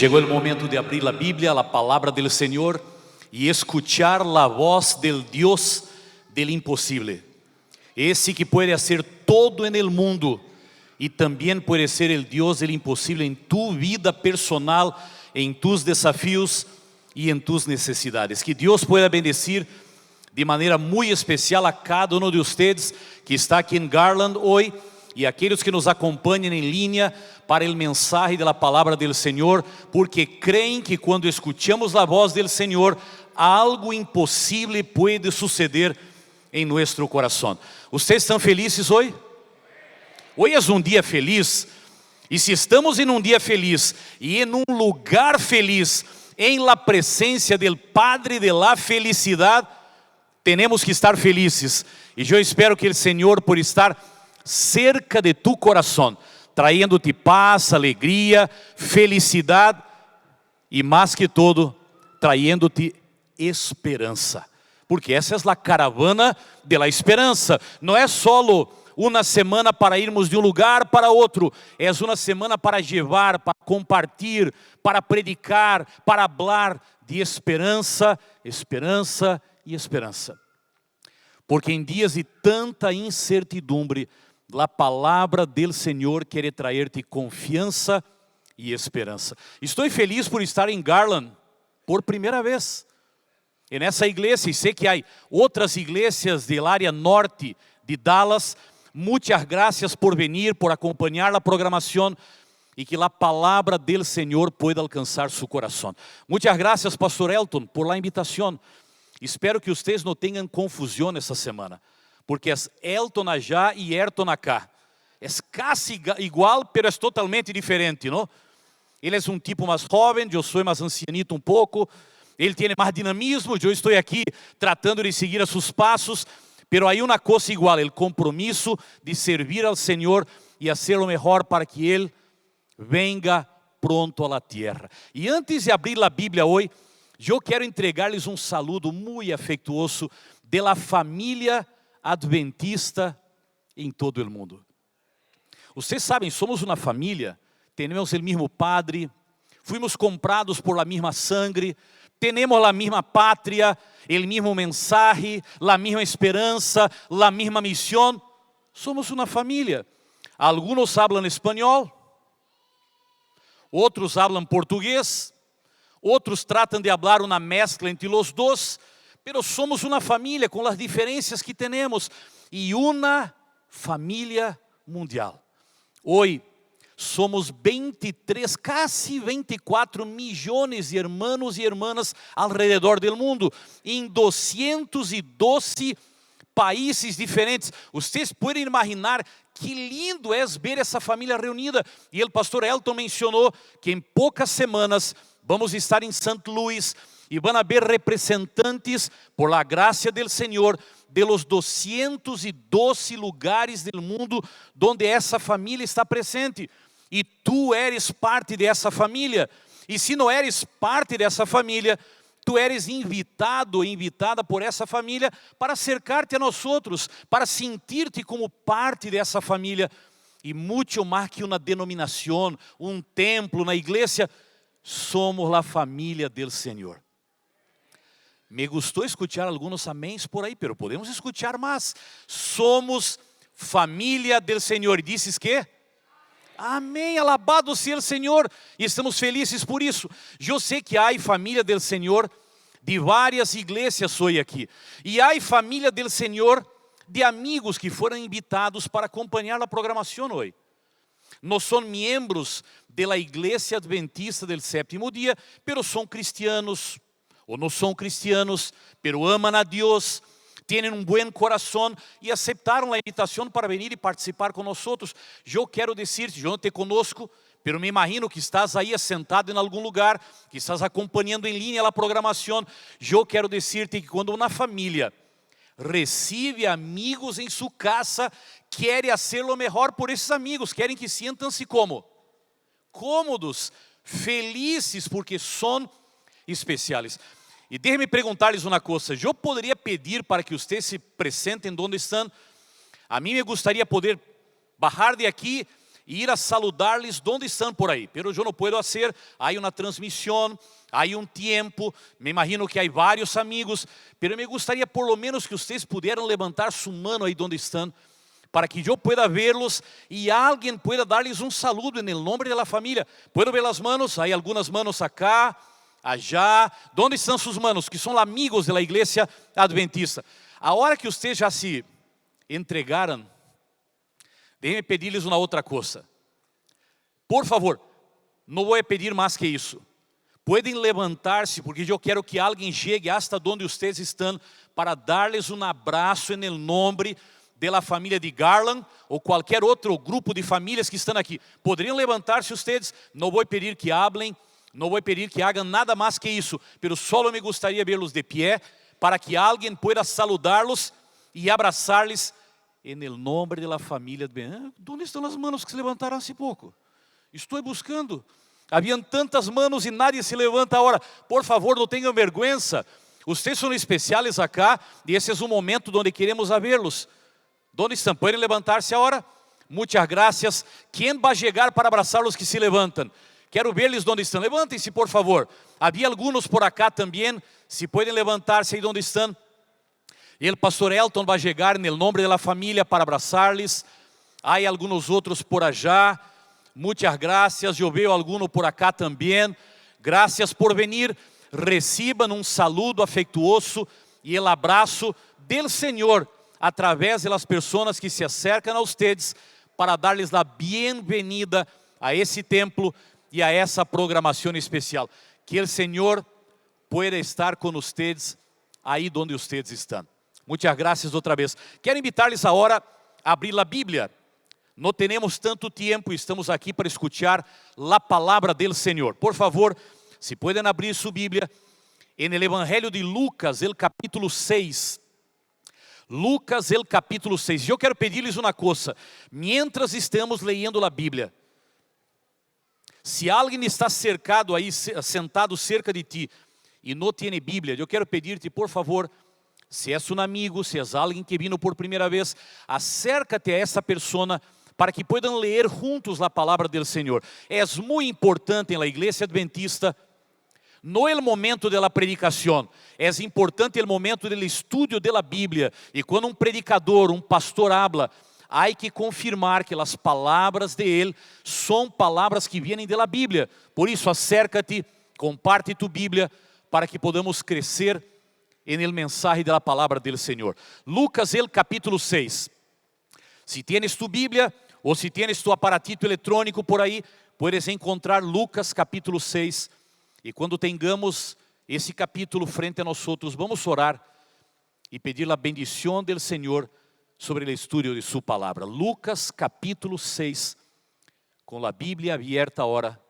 Llegó el momento de abrir la Biblia, la palabra del Señor, y escuchar la voz del Dios del imposible. Ese que puede hacer todo en el mundo y también puede ser el Dios del imposible en tu vida personal, en tus desafíos y en tus necesidades. Que Dios pueda bendecir de manera muy especial a cada uno de ustedes que está aquí en Garland hoy y a aquellos que nos acompañan en línea para el mensaje de la palabra del Señor, porque creen que cuando escuchamos la voz del Señor, algo imposible puede suceder en nuestro corazón. ¿Ustedes están felices hoy? Hoy es un día feliz, y si estamos en un día feliz y en un lugar feliz, en la presencia del Padre de la felicidad, tenemos que estar felices. Y yo espero que el Señor, por estar cerca de tu corazón, trayéndote paz, alegría, felicidad y más que todo, trayéndote esperanza. Porque essa é a caravana de la esperança. Não é solo uma semana para irmos de um lugar para outro. É uma semana para levar, para compartilhar, para predicar, para falar de esperança, esperança e esperança. Porque em dias de tanta incertidumbre, a palavra del Senhor quer trazer-te confiança e esperança. Estou feliz por estar em Garland por primeira vez. En essa igreja, e sei que há outras igrejas do área norte de Dallas. Muitas graças por venir, por acompanhar a programação e que a palavra del Senhor pueda alcançar seu coração. Muitas graças, Pastor Elton, por la invitação. Espero que vocês não tenham confusão essa semana, porque é Elton allá e Ayrton acá. É quase igual, pero é totalmente diferente, não? Ele é um tipo mais jovem, eu sou mais ancianito um pouco. Ele tem mais dinamismo, eu estou aqui tratando de seguir a seus passos, pero há uma coisa igual, o compromisso de servir ao Senhor e fazer o melhor para que Ele venga pronto à terra. E antes de abrir a Bíblia hoje, eu quero entregar-lhes um saludo muito afetuoso de la família adventista em todo o mundo. Vocês sabem, somos uma família, temos o mesmo Padre, fuimos comprados por la mesma sangre, temos a mesma pátria, o mesmo mensaje, a mesma esperança, a mesma missão. Somos uma família. Alguns falam espanhol, outros falam português, outros tratam de falar uma mescla entre os dois, pero somos uma família com as diferenças que temos e uma família mundial. Hoje somos 23, casi 24 millones de hermanos y hermanas alrededor del mundo, em 212 países diferentes. Ustedes pueden imaginar que lindo é ver essa família reunida. E o pastor Elton mencionou que em poucas semanas vamos estar em St. Louis e vão haver representantes, por la gracia del Senhor, de los 212 lugares del mundo donde essa família está presente. E tu eres parte dessa família. E se não eres parte dessa família, tu eres invitado ou invitada por essa família para acercar-te a nós outros, para sentir-te como parte dessa família. E muito mais que uma denominação, um templo, na igreja, somos a família del Senhor. Me gostou escuchar alguns améns por aí, pero podemos escuchar mais. Somos família del Senhor. Dizes que? Amém, alabado seja o Senhor, e estamos felizes por isso. Eu sei que há família do Senhor de várias igrejas hoje aqui, e há família do Senhor de amigos que foram invitados para acompanhar a programação hoje. Não são membros da Igreja Adventista do Sétimo Dia, pero são cristianos, ou não são cristianos, pero amam a Deus, têm um bom coração e aceitaram a invitação para vir e participar com nós outros. Eu quero dizer-te, eu não te conosco, pero me imagino que estás aí sentado em algum lugar, que estás acompanhando em linha a programação. Eu quero dizer-te que quando uma família recebe amigos em sua casa, quer fazer o melhor por esses amigos, querem que sintam-se como? Cômodos, felizes, porque são especiais. E deixe-me perguntar-lhes uma coisa. Eu poderia pedir para que vocês se presentem onde estão? A mim me gostaria poder bajar de aqui ir a saludarles donde están por ahí. Pero yo no puedo hacer, hay una transmisión, hay un tiempo, me imagino que hay varios amigos, pero me gustaría por lo menos que ustedes pudieran levantar su mano ahí donde están, para que yo pueda verlos y alguien pueda darles un saludo en el nombre de la familia. ¿Puedo ver las manos? Hay algunas manos acá, allá. ¿Dónde están sus manos? Que son amigos de la iglesia adventista. A hora que ustedes já se entregaram, déjenme pedirles uma outra coisa. Por favor, não vou pedir mais que isso. Podem levantar-se, porque eu quero que alguém chegue hasta onde vocês estão para darles um abraço em nome da família de Garland ou qualquer outro grupo de famílias que estão aqui. Poderiam levantar-se vocês, não vou pedir que hablem, não vou pedir que hagam nada mais que isso, pero solo me gustaría verlos de pé, para que alguém pueda saludarlos e abraçar-les em nome da família. Onde estão as manos que se levantaram há pouco? Estou buscando. Haviam tantas manos e nadie se levanta agora. Por favor, não tenham vergonha. Vocês são especiais acá e esse é o momento onde queremos vê-los. Onde estão? Podem levantar-se agora? Muitas graças. Quem vai chegar para abraçar os que se levantam? Quero ver-lhes onde estão. Levantem-se, por favor. Havia alguns por acá também. Se podem levantar-se aí onde estão. E o pastor Elton vai chegar em nome da família para abraçar-lhes. Há alguns outros por allá. Muitas graças. Eu vejo alguns por acá também. Graças por venir. Recebam um saludo afetuoso e o abraço do Senhor através das pessoas que se acercam a vocês para dar-lhes a bem-vinda a esse templo e a essa programação especial. Que o Senhor pueda estar com vocês aí onde vocês estão. Muitas graças outra vez. Quero invitar-lhes agora a abrir a Bíblia. Não temos tanto tempo, estamos aqui para escutar a palavra do Senhor. Por favor, se podem abrir sua Bíblia en el Evangelho de Lucas, el capítulo 6. Lucas, el capítulo 6. Eu quero pedir-lhes uma coisa. Mientras estamos leyendo a Bíblia, se alguém está cercado aí, sentado cerca de ti, e não tem Bíblia, eu quero pedir-te, por favor, se és um amigo, se és alguém que vino por primeira vez, acércate a essa pessoa para que puedan ler juntos a palavra do Senhor. É muito importante na igreja adventista, no el momento de la predicación, es importante el momento del estudio de la Biblia. Y cuando un predicador, un pastor habla, hay que confirmar que las palabras de él son palabras que vienen de la Biblia. Por eso acércate, comparte tu Biblia para que podamos crecer en el mensaje de la palabra del Señor. Lucas, el capítulo 6. Si tienes tu Biblia o si tienes tu aparatito electrónico por ahí, puedes encontrar Lucas capítulo 6. E quando tengamos esse capítulo frente a nós outros, vamos orar e pedir a bendição do Senhor sobre o estudo de sua palavra. Lucas capítulo 6, com a Bíblia aberta agora,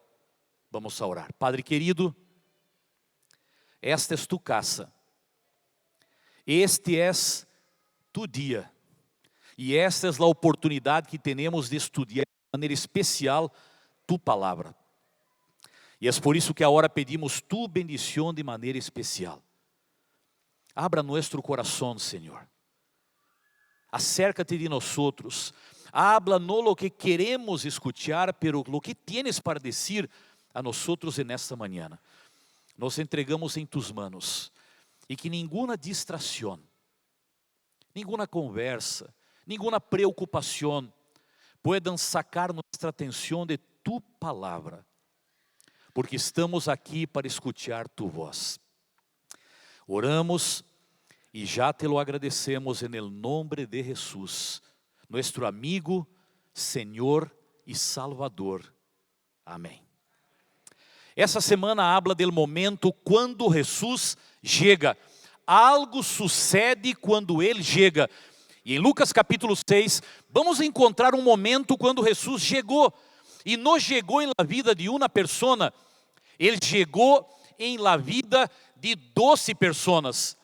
vamos a orar. Padre querido, esta é tu casa, este é tu dia, e esta é a oportunidade que temos de estudar de maneira especial tu palavra. E é por isso que agora pedimos tu bendição de maneira especial. Abra nosso coração, Senhor. Acércate de nós outros. Habla no lo que queremos escuchar, pero lo que tienes para decir a nós outros nesta manhã. Nos entregamos em tus manos. E que nenhuma distração, nenhuma conversa, nenhuma preocupação puedan sacar nossa atenção de tu palavra. Porque estamos aqui para escutar tu voz. Oramos e já te lo agradecemos en el nombre de Jesus, nuestro amigo, Senhor e Salvador. Amém. Essa semana habla del momento quando Jesus chega. Algo sucede quando Ele chega. E em Lucas capítulo 6, vamos encontrar um momento quando Jesus chegou. E não chegou em la vida de uma pessoa, ele chegou em la vida de 12 pessoas.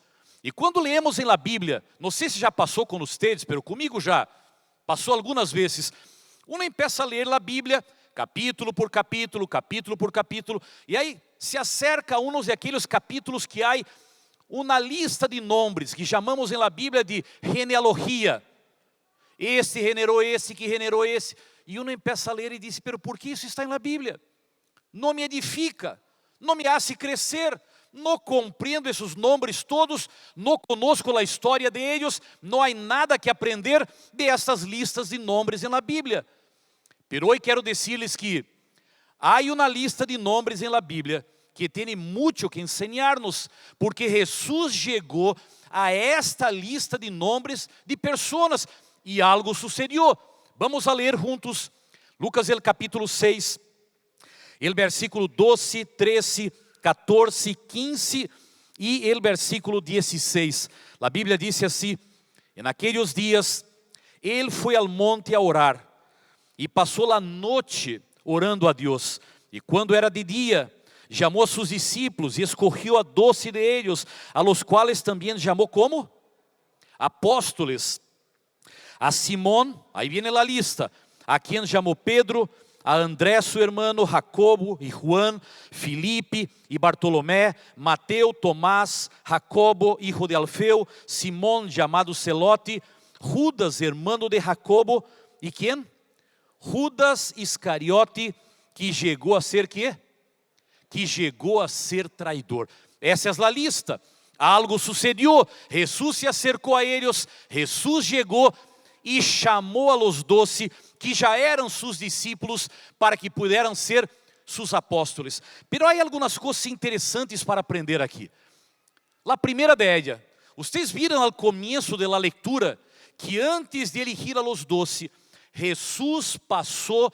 E quando leemos em la Bíblia, não sei se já passou com vocês, mas comigo já passou algumas vezes. Uno empieza a ler a Bíblia, capítulo por capítulo, capítulo por capítulo, e aí se acerca a uns daqueles capítulos que há uma lista de nomes, que chamamos em la Bíblia de genealogia. Este generou esse, que generou esse. E uno empieza a ler e diz, pero por que isso está na Bíblia? Não me edifica, não me hace crescer, não compreendo esses nomes todos, não conosco a história de eles, não há nada que aprender de estas listas de nomes na Bíblia. Pero hoje quero dizer-lhes que há uma lista de nomes na Bíblia que tem muito que ensinar-nos, porque Jesus chegou a esta lista de nomes de pessoas e algo sucedeu. Vamos a ler juntos Lucas el capítulo 6, el versículo 12, 13, 14, 15 e el versículo 16. A Bíblia diz assim: em aqueles dias, ele foi ao monte a orar, e passou a noite orando a Deus. E quando era de dia, chamou a seus discípulos e escolheu a 12 de eles, a los quais também chamou como? Apóstoles. A Simón, aí viene a lista, a quem chamou Pedro, a André su hermano, Jacobo e Juan, Filipe e Bartolomé, Mateo, Tomás, Jacobo, hijo de Alfeu, Simón, chamado Celote, Judas, hermano de Jacobo, e quem? Judas Iscariote, que chegou a ser quê? Que chegou a ser traidor. Essa é a lista. Algo sucedeu, Jesus se acercou a eles, Jesus chegou e chamou a los 12, que já eram seus discípulos, para que pudieran ser seus apóstolos. Pero há algumas coisas interessantes para aprender aqui. A primeira de ellas, vocês viram ao começo da leitura, que antes de elegir a los 12, Jesus passou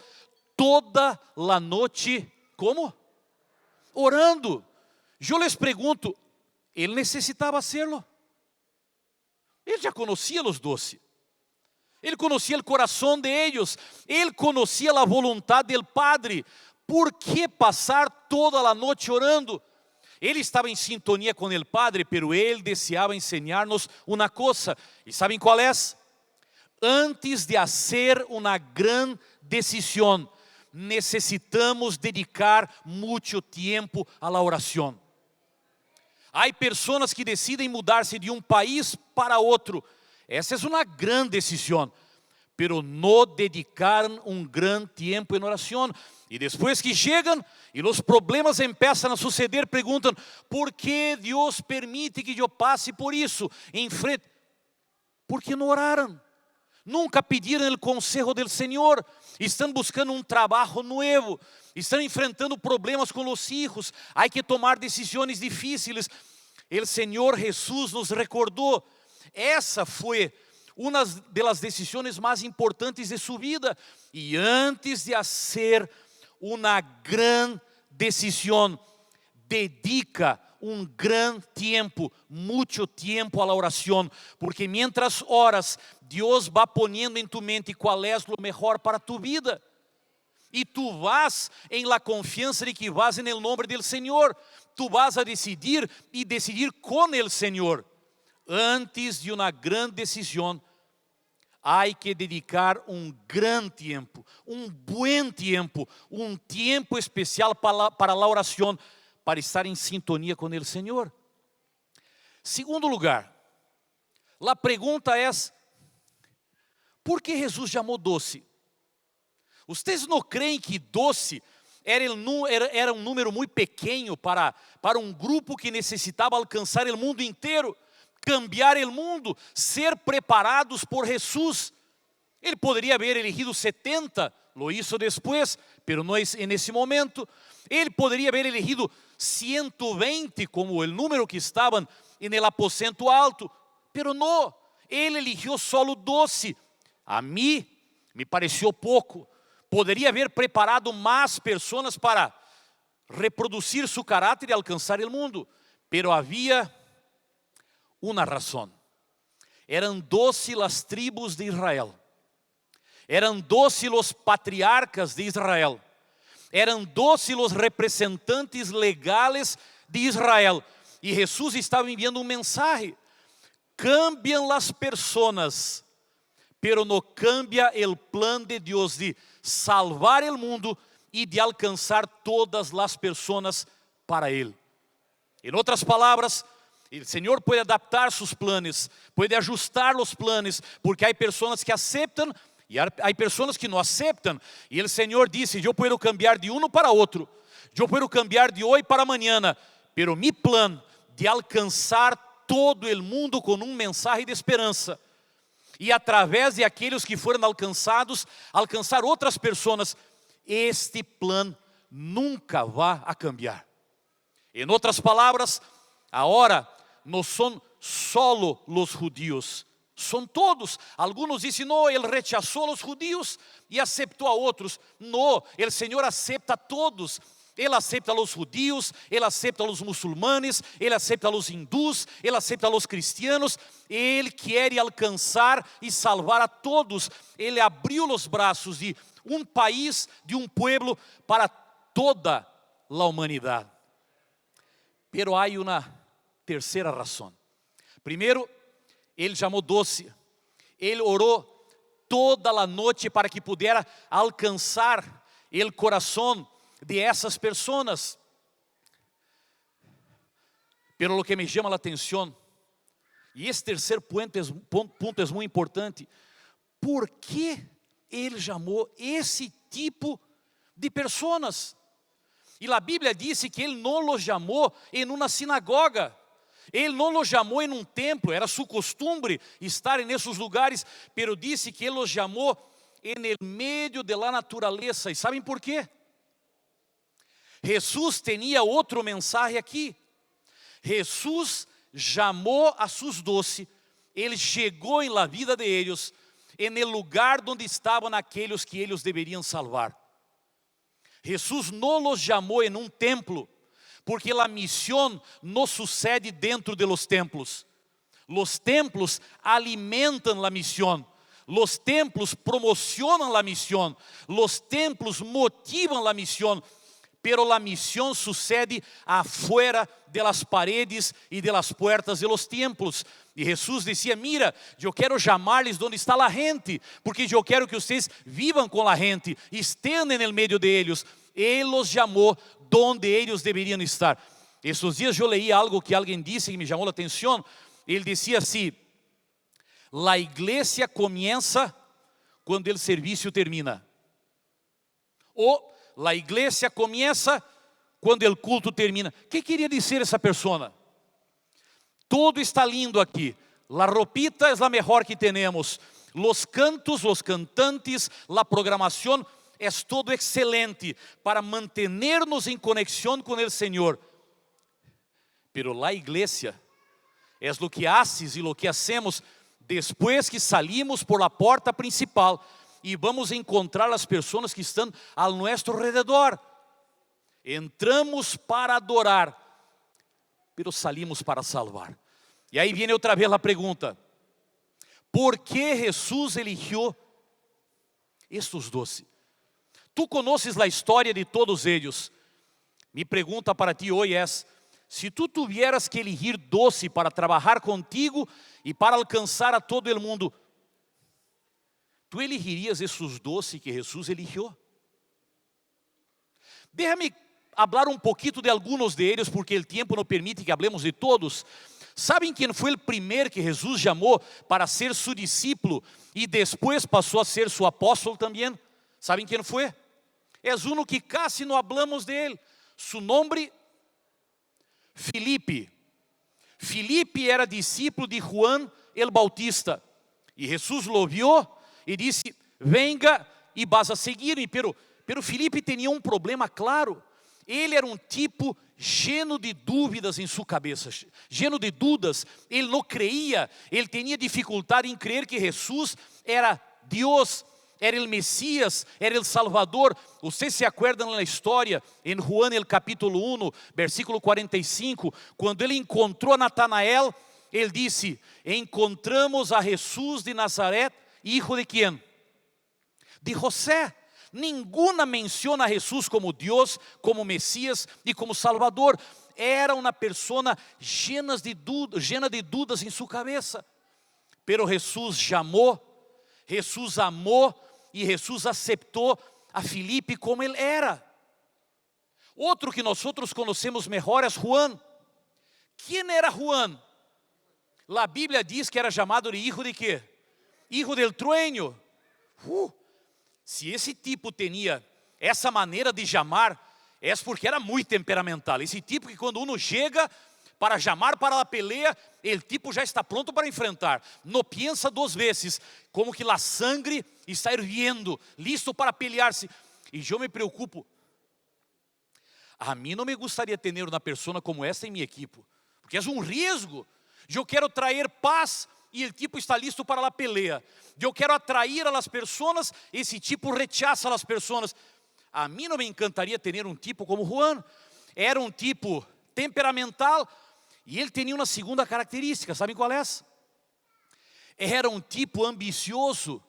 toda a noite, como? Orando. Eu les pergunto, ele necessitava hacerlo? Ele já conhecia os 12. Ele conhecia o coração de eles. Ele conhecia a vontade do Padre. Por que passar toda a noite orando? Ele estava em sintonia com o Padre, pero ele desejava ensinar-nos uma coisa. E sabem qual é? Antes de fazer uma grande decisão, necessitamos dedicar muito tempo à oração. Há pessoas que decidem mudar-se de um país para outro. Essa é uma grande decisão, pero não dedicaram um grande tempo em oração. E depois que chegam e os problemas começam a suceder, perguntam: por que Deus permite que eu passe por isso? Em frente, porque não oraram. Nunca pediram o conselho do Senhor. Estão buscando um trabalho novo. Estão enfrentando problemas com os filhos. Há que tomar decisões difíceis. O Senhor Jesus nos recordou. Essa foi uma das decisões mais importantes de sua vida. E antes de fazer uma grande decisão, dedica um grande tempo, muito tempo à oração, porque mientras oras, Deus vai poniendo em tu mente qual é o melhor para tu vida. E tu vas em la confiança de que vas em el nome do Senhor. Tu vas a decidir e decidir com o Senhor. Antes de uma grande decisão, há que dedicar um grande tempo, um bom tempo, um tempo especial para a oração, para estar em sintonia com o Senhor. Segundo lugar, a pergunta é: por que Jesus chamou 12? Vocês não creem que 12 era um número muito pequeno para um grupo que necessitava alcançar o mundo inteiro, cambiar o mundo, ser preparados por Jesus? Ele poderia haver elegido 70, lo hizo depois, pero não é nesse momento. Ele poderia haver elegido 120 como o número que estavam no aposento alto, pero não. Ele eligiu solo 12. A mim me pareceu pouco. Poderia haver preparado mais pessoas para reproduzir seu caráter e alcançar o mundo, pero havia uma razão. Eram 12 as tribos de Israel. Eram 12 os patriarcas de Israel. Eram 12 os representantes legais de Israel. E Jesus estava enviando um mensagem: cambiam as pessoas, pero não cambia o plano de Deus de salvar o mundo e de alcançar todas as pessoas para Ele. Em outras palavras, o Senhor pode adaptar seus planos, pode ajustar os planos, porque há pessoas que aceitam E há pessoas que não aceitam. E o Senhor disse: eu posso cambiar de um para outro, eu posso cambiar de hoje para amanhã, pero mi plan de alcançar todo o mundo com mensagem de esperança, e através de aqueles que foram alcançados, alcançar outras pessoas, este plan nunca vai a cambiar. Em outras palavras, agora não são solo os judíos, são todos. Alguns dizem: não, ele rechazou os judíos e aceitou a outros. Não, o Senhor aceita a todos. Ele aceita os judíos, Ele aceita os muçulmanes, Ele aceita os hindus, Ele aceita os cristianos. Ele quer alcançar e salvar a todos. Ele abriu os braços de um país, de um pueblo, para toda a humanidade. Pero há uma terceira razão. Primeiro, Ele chamou 12. Ele orou toda a noite para que pudesse alcançar o coração de essas pessoas. Pero lo que me chama a atenção, e esse terceiro ponto é muito importante, por que Ele chamou esse tipo de pessoas? E a Bíblia disse que Ele não os chamou em uma sinagoga, Ele não os chamou em um templo, era sua costumbre estar nesses lugares, pero disse que Ele os chamou em meio da natureza. E sabem por quê? Jesus tinha outro mensagem aqui. Jesus chamou a seus 12, Ele chegou em la vida de eles, en el lugar onde estavam aqueles que eles deveriam salvar. Jesus não os chamou em um templo, porque a missão não sucede dentro de los templos. Los templos alimentam a missão. Los templos promocionam a missão. Los templos motivam a missão. Pero a missão sucede afuera de las paredes e de las puertas de los templos. E Jesus dizia: mira, eu quero chamar-lhes onde está a gente, porque eu quero que vocês vivam com a gente, estejam no meio de eles. Ele os chamou onde eles deveriam estar. Esses dias eu leí algo que alguém disse que me chamou a atenção. Ele dizia assim: a igreja começa quando o serviço termina. Ou a igreja começa quando o culto termina. O que queria dizer essa pessoa? Tudo está lindo aqui. A ropita é a melhor que temos. Os cantos, os cantantes, a programação é todo excelente para manter-nos em conexão com o Senhor. Pero a igreja é o que haces e o que hacemos depois que salimos por la porta principal e vamos encontrar as pessoas que estão ao nosso redor. Entramos para adorar, pero salimos para salvar. E aí vem outra vez a pergunta: por que Jesus eligiu estes 12? Tu conheces a história de todos eles. Mi pergunta para ti hoje é: se tu tuvieras que elegir 12 para trabalhar contigo e para alcançar a todo o mundo, tu elegirias esses 12 que Jesus eligiu? Déjame hablar um pouquinho de alguns deles, porque o tempo não permite que hablemos de todos. ¿Sabem quem foi o primeiro que Jesus chamou para ser seu discípulo e depois passou a ser seu apóstolo também? ¿Sabem quem foi? É um que quase não hablamos dele. Su nome, Filipe. Filipe era discípulo de Juan el Bautista. E Jesus lo viu e disse: venga e vas a seguir-me. Pero Filipe tinha um problema claro. Ele era um tipo lleno de dúvidas em sua cabeça, lleno de dúvidas. Ele não creia, ele tinha dificuldade em crer que Jesus era Deus, era o Messias, era o Salvador. Vocês se acuerdam na história, em Juan, el capítulo 1, versículo 45, quando ele encontrou a Natanael, ele disse: encontramos a Jesus de Nazaré, hijo de quem? De José. Nenhuma menciona a Jesus como Deus, como Messias e como Salvador. Era uma pessoa llena de dúvidas em sua cabeça. Pero Jesus chamou, Jesus amou e Jesus aceitou a Filipe como ele era. Outro que nós conhecemos melhor é Juan. Quem era Juan? A Bíblia diz que era chamado de hijo de quê? Hijo del trueño. Se esse tipo tinha essa maneira de chamar, é porque era muito temperamental. Esse tipo que quando uno chega para chamar para a pelea, o tipo já está pronto para enfrentar. Não pensa duas vezes, como que a sangre está hirviendo, listo para pelear-se. E eu me preocupo. A mim não me gostaria ter uma pessoa como essa em minha equipe, porque é um risco. Eu quero trazer paz e o tipo está listo para a pelea. Eu quero atrair a las pessoas, esse tipo rechaça as pessoas. A mim não me encantaria ter tipo como Juan. Era tipo temperamental e ele tinha uma segunda característica, sabem qual é essa? Era tipo ambicioso.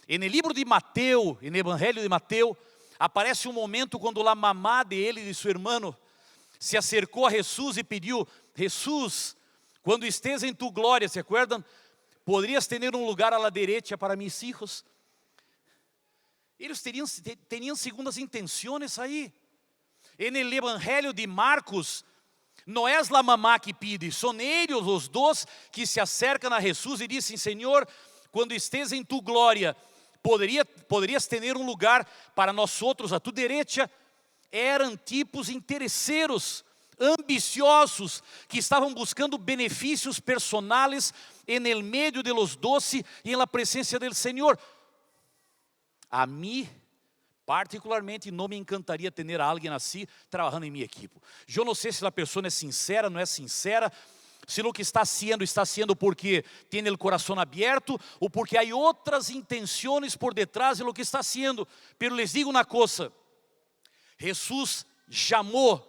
E no livro de Mateus, no Evangelho de Mateus, aparece momento quando a mamá de ele e de seu irmão se acercou a Jesus e pediu: Jesus, quando estés em tu glória, ¿se acuerdan? ¿Podrías tener lugar a la derecha para mis hijos? Eles tinham segundas intenções aí. En el Evangelho de Marcos, não é a mamá que pide, são eles os dois que se acercam a Jesus e dizem: Senhor, quando estés em tu glória, poderias ter lugar para nós outros a tu direita. Eram tipos interesseiros, ambiciosos, que estavam buscando benefícios personais en el medio de los 12 e en la presença del Senhor. A mim, particularmente, não me encantaria ter alguém assim trabalhando em minha equipe. Eu não sei se a pessoa é sincera, não é sincera, se o que está sendo porque tem o coração aberto ou porque há outras intenções por detrás de lo que está sendo. Pero les digo uma coisa: Jesus chamou,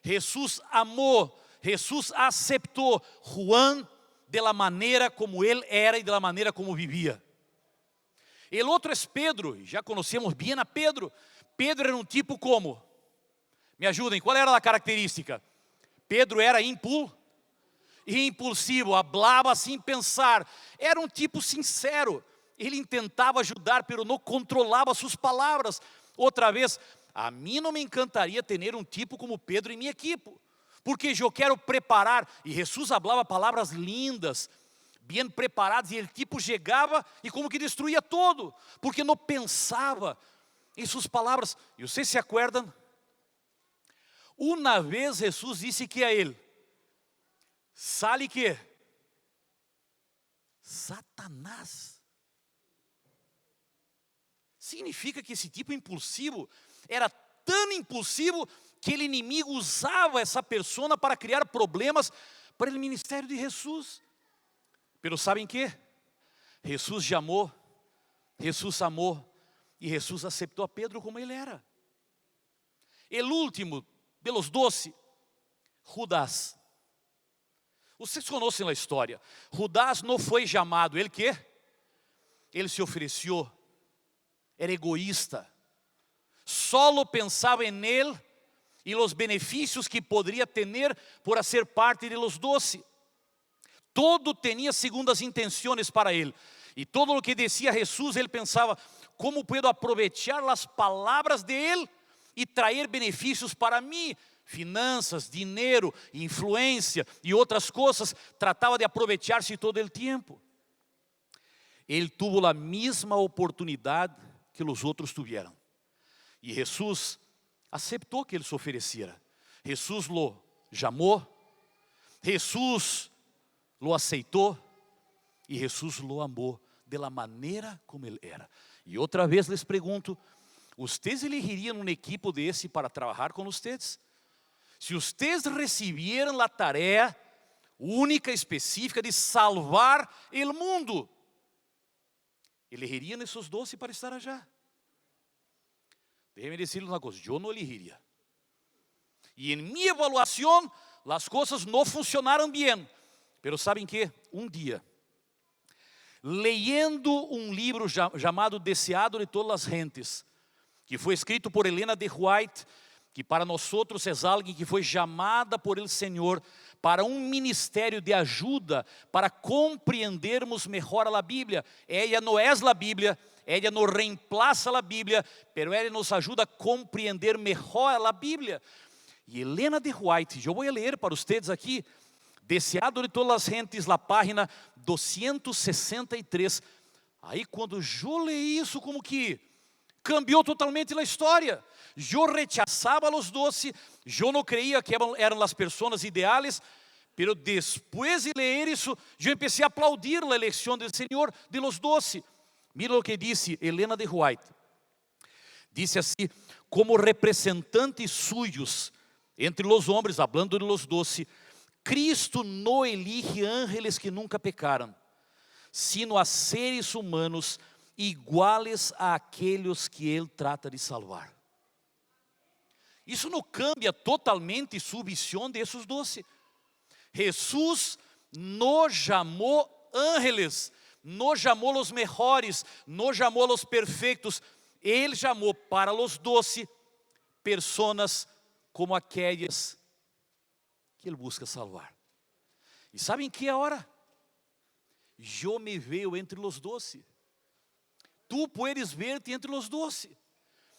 Jesus amou, Jesus aceitou Juan de la maneira como ele era e de la maneira como vivia. O outro é Pedro, já conhecemos bem a Pedro. Pedro era tipo como? Me ajudem, qual era a característica? Pedro era impulsivo, falava sem pensar. Era tipo sincero. Ele tentava ajudar, mas não controlava suas palavras. Outra vez, a mim não me encantaria ter tipo como Pedro em minha equipe, porque eu quero preparar. E Jesus falava palavras lindas, bem preparadas, e ele tipo chegava e como que destruía todo, porque não pensava em suas palavras. E vocês se acordam? Uma vez Jesus disse que a ele: sale que? Satanás. Significa que esse tipo impulsivo era tão impulsivo que o inimigo usava essa pessoa para criar problemas para o ministério de Jesus. Pero sabem que? Jesus chamou, Jesus amou e Jesus aceitou a Pedro como ele era. O último de los 12, Judas. Vocês conhecem a história. Judas não foi chamado, ele que? Ele se ofereceu, era egoísta, solo pensava em ele e os benefícios que poderia ter por ser parte de los 12. Todo tinha segundas intenções para ele. E todo o que dizia Jesus, ele pensava: como puedo aproveitar as palavras de ele e trazer benefícios para mim? Finanças, dinheiro, influência e outras coisas. Tratava de aproveitar-se todo o tempo. Ele teve a mesma oportunidade que os outros tiveram. E Jesus aceitou que ele se oferecera. Jesus lo chamou, Jesus lo aceitou e Jesus lo amou de la maneira como ele era. E outra vez les pergunto: vocês elegiriam uma equipe desse para trabalhar com vocês? Se vocês recebieran a tarefa única, específica de salvar o mundo, elegiriam esses 12 para estar allá? Déjeme decirles uma coisa: eu não elegiria. E em minha avaliação, as coisas não funcionaram bem. Pero sabem que? Um dia, leyendo um livro chamado Deseado de todas as gentes, que foi escrito por Ellen G. White, que para nós outros é alguém que foi chamada por el Senhor para um ministério de ajuda para compreendermos melhor a Bíblia. Ela não é a Bíblia, ela não reemplaça a Bíblia, pero ela nos ajuda a compreender melhor a Bíblia. E Ellen G. White, eu vou ler para vocês aqui, Deseado de todas as gentes, na página 263, Aí quando eu li isso, como que cambiou totalmente a história. Eu rechazava os doces, eu não creía que eram as pessoas ideais, pero depois de ler isso, eu comecei a aplaudir a eleição do Senhor de los doces. Mira o que disse Helena de White. Disse assim: como representantes suyos entre los homens, hablando de los doce, Cristo no elige ángeles que nunca pecaram, sino a seres humanos iguales a aqueles que Ele trata de salvar. Isso não cambia totalmente sua visão desses doce. Jesus não chamou ángeles, não chamou os melhores, não chamou os perfeitos. Ele chamou para os doce pessoas como aquelas que Ele busca salvar. E sabem que hora? Eu me vejo entre os doce. Tu puedes ver-te entre os doce.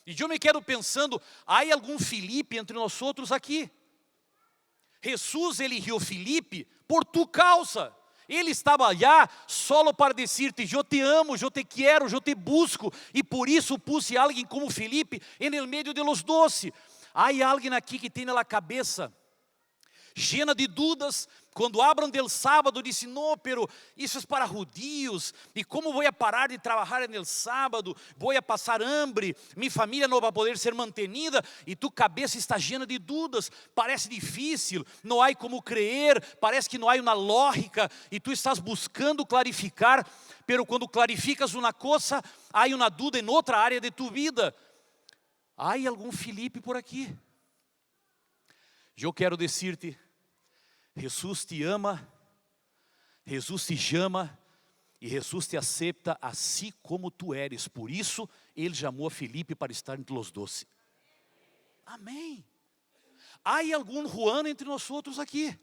E eu me quedo pensando, há algum Filipe entre nós outros aqui? Jesus eligiu Filipe por tu causa. Ele estava allá solo para dizer-te: eu te amo, eu te quero, eu te busco. E por isso puse alguém como Filipe en el medio de los doce. Há alguém aqui que tem na cabeça llena de dúvidas, quando abram del sábado, disse: não, pero isso é para judíos, e como vou parar de trabalhar no sábado, vou passar hambre, minha família não vai poder ser mantenida, e tu cabeça está llena de dúvidas, parece difícil, não há como crer, parece que não há uma lógica, e tu estás buscando clarificar, pero quando clarificas uma coisa, há uma dúvida em outra área de tu vida. Há algum Filipe por aqui? Eu quero dizer-te, Jesus te ama, Jesus te chama e Jesus te aceita assim como tu eres. Por isso, Ele chamou a Filipe para estar entre os doce. Amém. Há algum Juan entre nós outros aqui?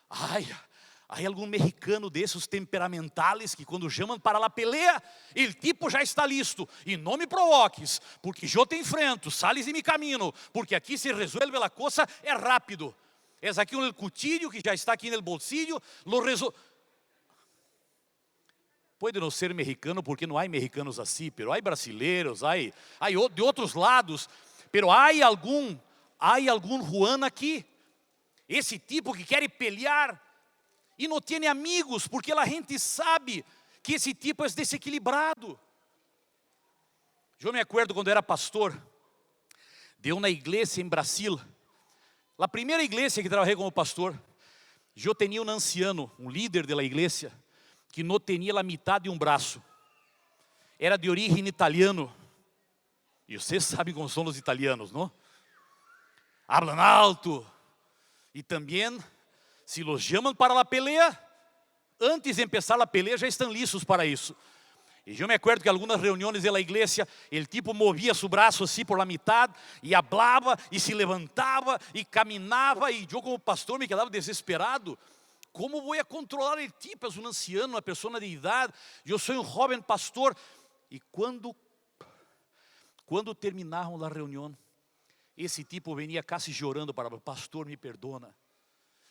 Há algum mexicano desses temperamentales que quando chamam para a pelea, o tipo já está listo. E não me provoques, porque eu te enfrento, sales de mi camino, porque aqui se resuelve a coisa, é rápido. É aqui um cuchillo que já está aqui no bolsillo, Pode não ser mexicano, porque não há mexicanos assim, pero há brasileiros, há de outros lados, pero há algum Juan aqui, esse tipo que quer pelear, e não tem amigos, porque a gente sabe que esse tipo é desequilibrado. Eu me acuerdo quando era pastor de uma igreja em Brasil, a primeira igreja que trabalhei como pastor, eu tinha um anciano, um líder da igreja, que não tinha a metade de um braço, era de origem italiano, e vocês sabem como são os italianos, não? Hablan alto, e também, se los chamam para a pelea, antes de começar a pelea já estão listos para isso. E eu me acuerdo que em algumas reuniões da igreja, o tipo movia seu braço assim por la mitad, e hablava, e se levantava, e caminhava, e eu como pastor me quedava desesperado. Como vou controlar o tipo? É um anciano, uma pessoa de idade, eu sou um jovem pastor. E quando terminavam a reunião, esse tipo venia quase chorando para o pastor, me perdona.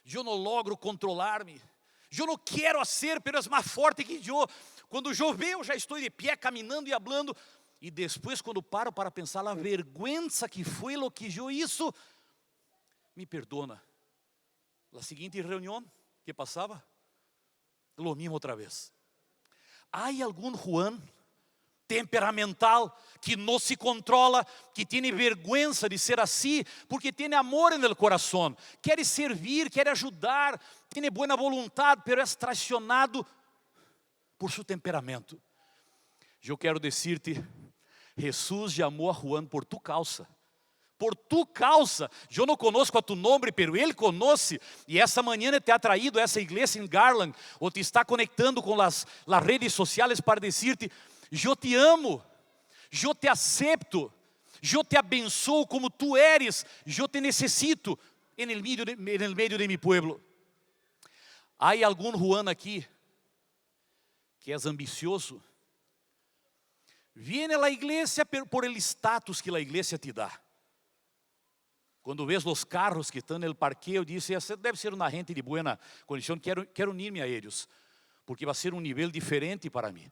Eu não logro controlar-me. Eu não quero ser, mas é mais forte que eu. Quando eu vejo, eu já estou de pé, caminhando e falando. E depois, quando paro para pensar a vergonha que foi o que eu isso, me perdona. Na seguinte reunião, que passava? Lo mesmo outra vez. Há algum Juan temperamental que não se controla, que tem vergonha de ser assim, porque tem amor no coração, quer servir, quer ajudar, tem boa vontade, mas é traicionado por seu temperamento. Eu quero dizer-te, Jesus chamou a Juan por tu causa. Por tu causa, eu não conosco a tu nome, pero Ele conoce, e essa manhã te ha traído a essa igreja em Garland, ou te está conectando com as redes sociais para dizer-te: eu te amo, eu te acepto, eu te abençoo como tu eres, eu te necessito en el medio de mi pueblo. Há algum Juan aqui que é ambicioso? Viene a la igreja por el status que a igreja te dá. Quando vês os carros que estão no parqueio, diz: essa deve ser uma gente de boa condição, quero unir-me a eles, porque vai ser um nível diferente para mim.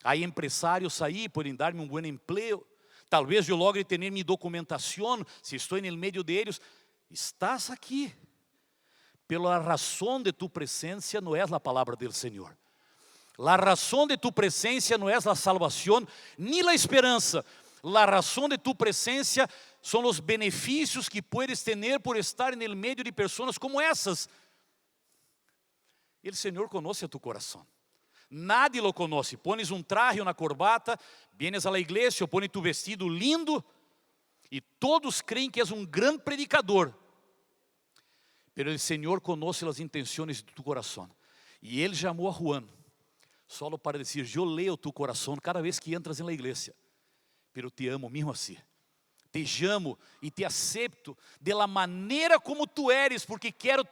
Hay empresarios ahí, pueden darme un buen empleo. Tal vez yo logre tener mi documentación si estoy en el medio de ellos. Estás aquí, pero la razón de tu presencia no es la palabra del Señor. La razón de tu presencia no es la salvación ni la esperanza. La razón de tu presencia son los beneficios que puedes tener por estar en el medio de personas como esas. El Señor conoce a tu corazón. Nadie lo conoce. Pones um traje, uma corbata, vienes a la iglesia, ou pones tu vestido lindo, e todos creem que és um grande predicador. Pero el Señor conoce as intenções de tu coração. E Ele chamou a Juan, solo para dizer, eu leio tu coração cada vez que entras na igreja, pero te amo mesmo assim. Te amo e te acepto de la maneira como tu eres, porque quero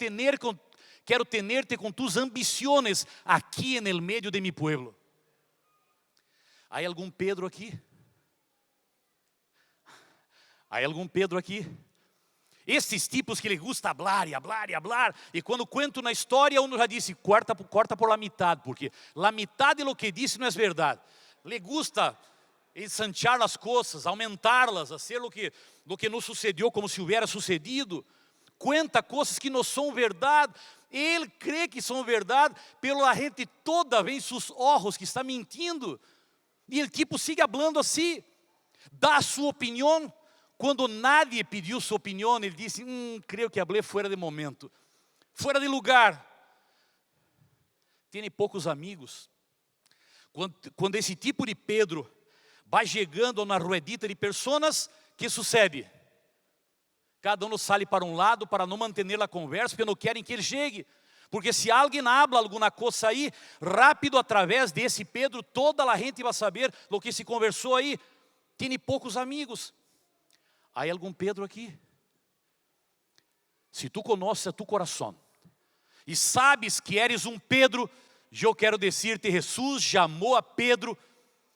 tenerte com tus ambiciones aqui en el medio de mi pueblo. ¿Hay algum Pedro aqui? ¿Hay algum Pedro aqui? Esses tipos que lhe gusta hablar e hablar e hablar, e quando conto na história, uno já disse, corta por la mitad, porque la mitad de lo que disse não é verdade. Le gusta ensanchar as coisas, aumentarlas, hacer lo que não sucedió como se hubiera sucedido. Cuenta coisas que não são verdade. Ele crê que são verdade, pela gente toda vê em seus olhos que está mentindo. E o tipo sigue falando assim, dá sua opinião. Quando nadie pediu sua opinião, ele disse, creio que falei fora de momento, fora de lugar. Tem poucos amigos. Quando esse tipo de Pedro vai chegando na ruedita de pessoas, que sucede? Cada um sai para um lado para não manter a conversa, porque não querem que ele chegue. Porque se alguém habla alguma coisa aí, rápido, através desse Pedro, toda a gente vai saber o que se conversou aí. Tem poucos amigos. Há algum Pedro aqui? Se tu conheces a tu coração e sabes que eres um Pedro, eu quero dizer-te, Jesus chamou a Pedro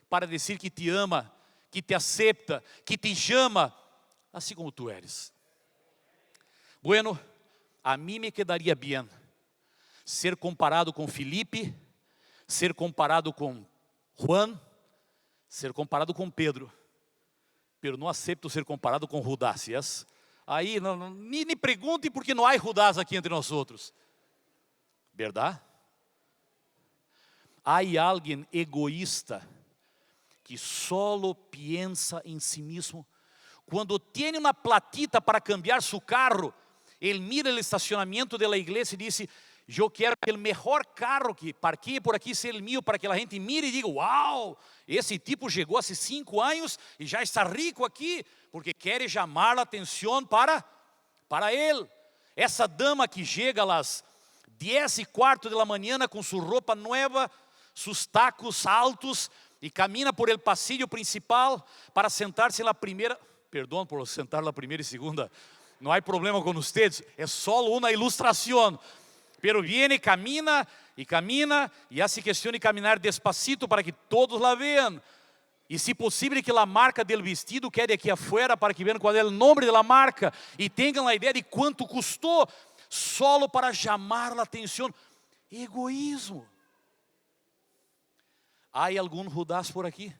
para dizer que te ama, que te acepta, que te chama, assim como tu eres. Bueno, a mim me quedaria bem ser comparado com Felipe, ser comparado com Juan, ser comparado com Pedro, pero não aceito ser comparado com Judas. Yes? Aí nem pergunte porque não há Judas aqui entre nós outros, verdade? Há alguém egoísta que solo pensa em si mesmo. Quando tem uma platita para cambiar seu carro, ele mira o estacionamento da igreja e diz, eu quero que o melhor carro que parqueie por aqui seja o meu, para que a gente mire e diga, uau, esse tipo chegou há 5 anos e já está rico aqui, porque quer chamar a atenção para ele. Essa dama que chega às 10:15 da manhã com sua roupa nova, seus tacos altos, e camina por el pasillo principal para sentar-se na primeira, perdão por sentar na primeira e segunda, não há problema com vocês, é só uma ilustração. Pero viene, camina, e hace questão de caminar despacito para que todos la vean. E se possível que a marca del vestido quede aqui afuera para que vejam qual é o nome da marca e tenham a ideia de quanto custou, solo para chamar a atenção. Egoísmo. Há algum Judas por aqui?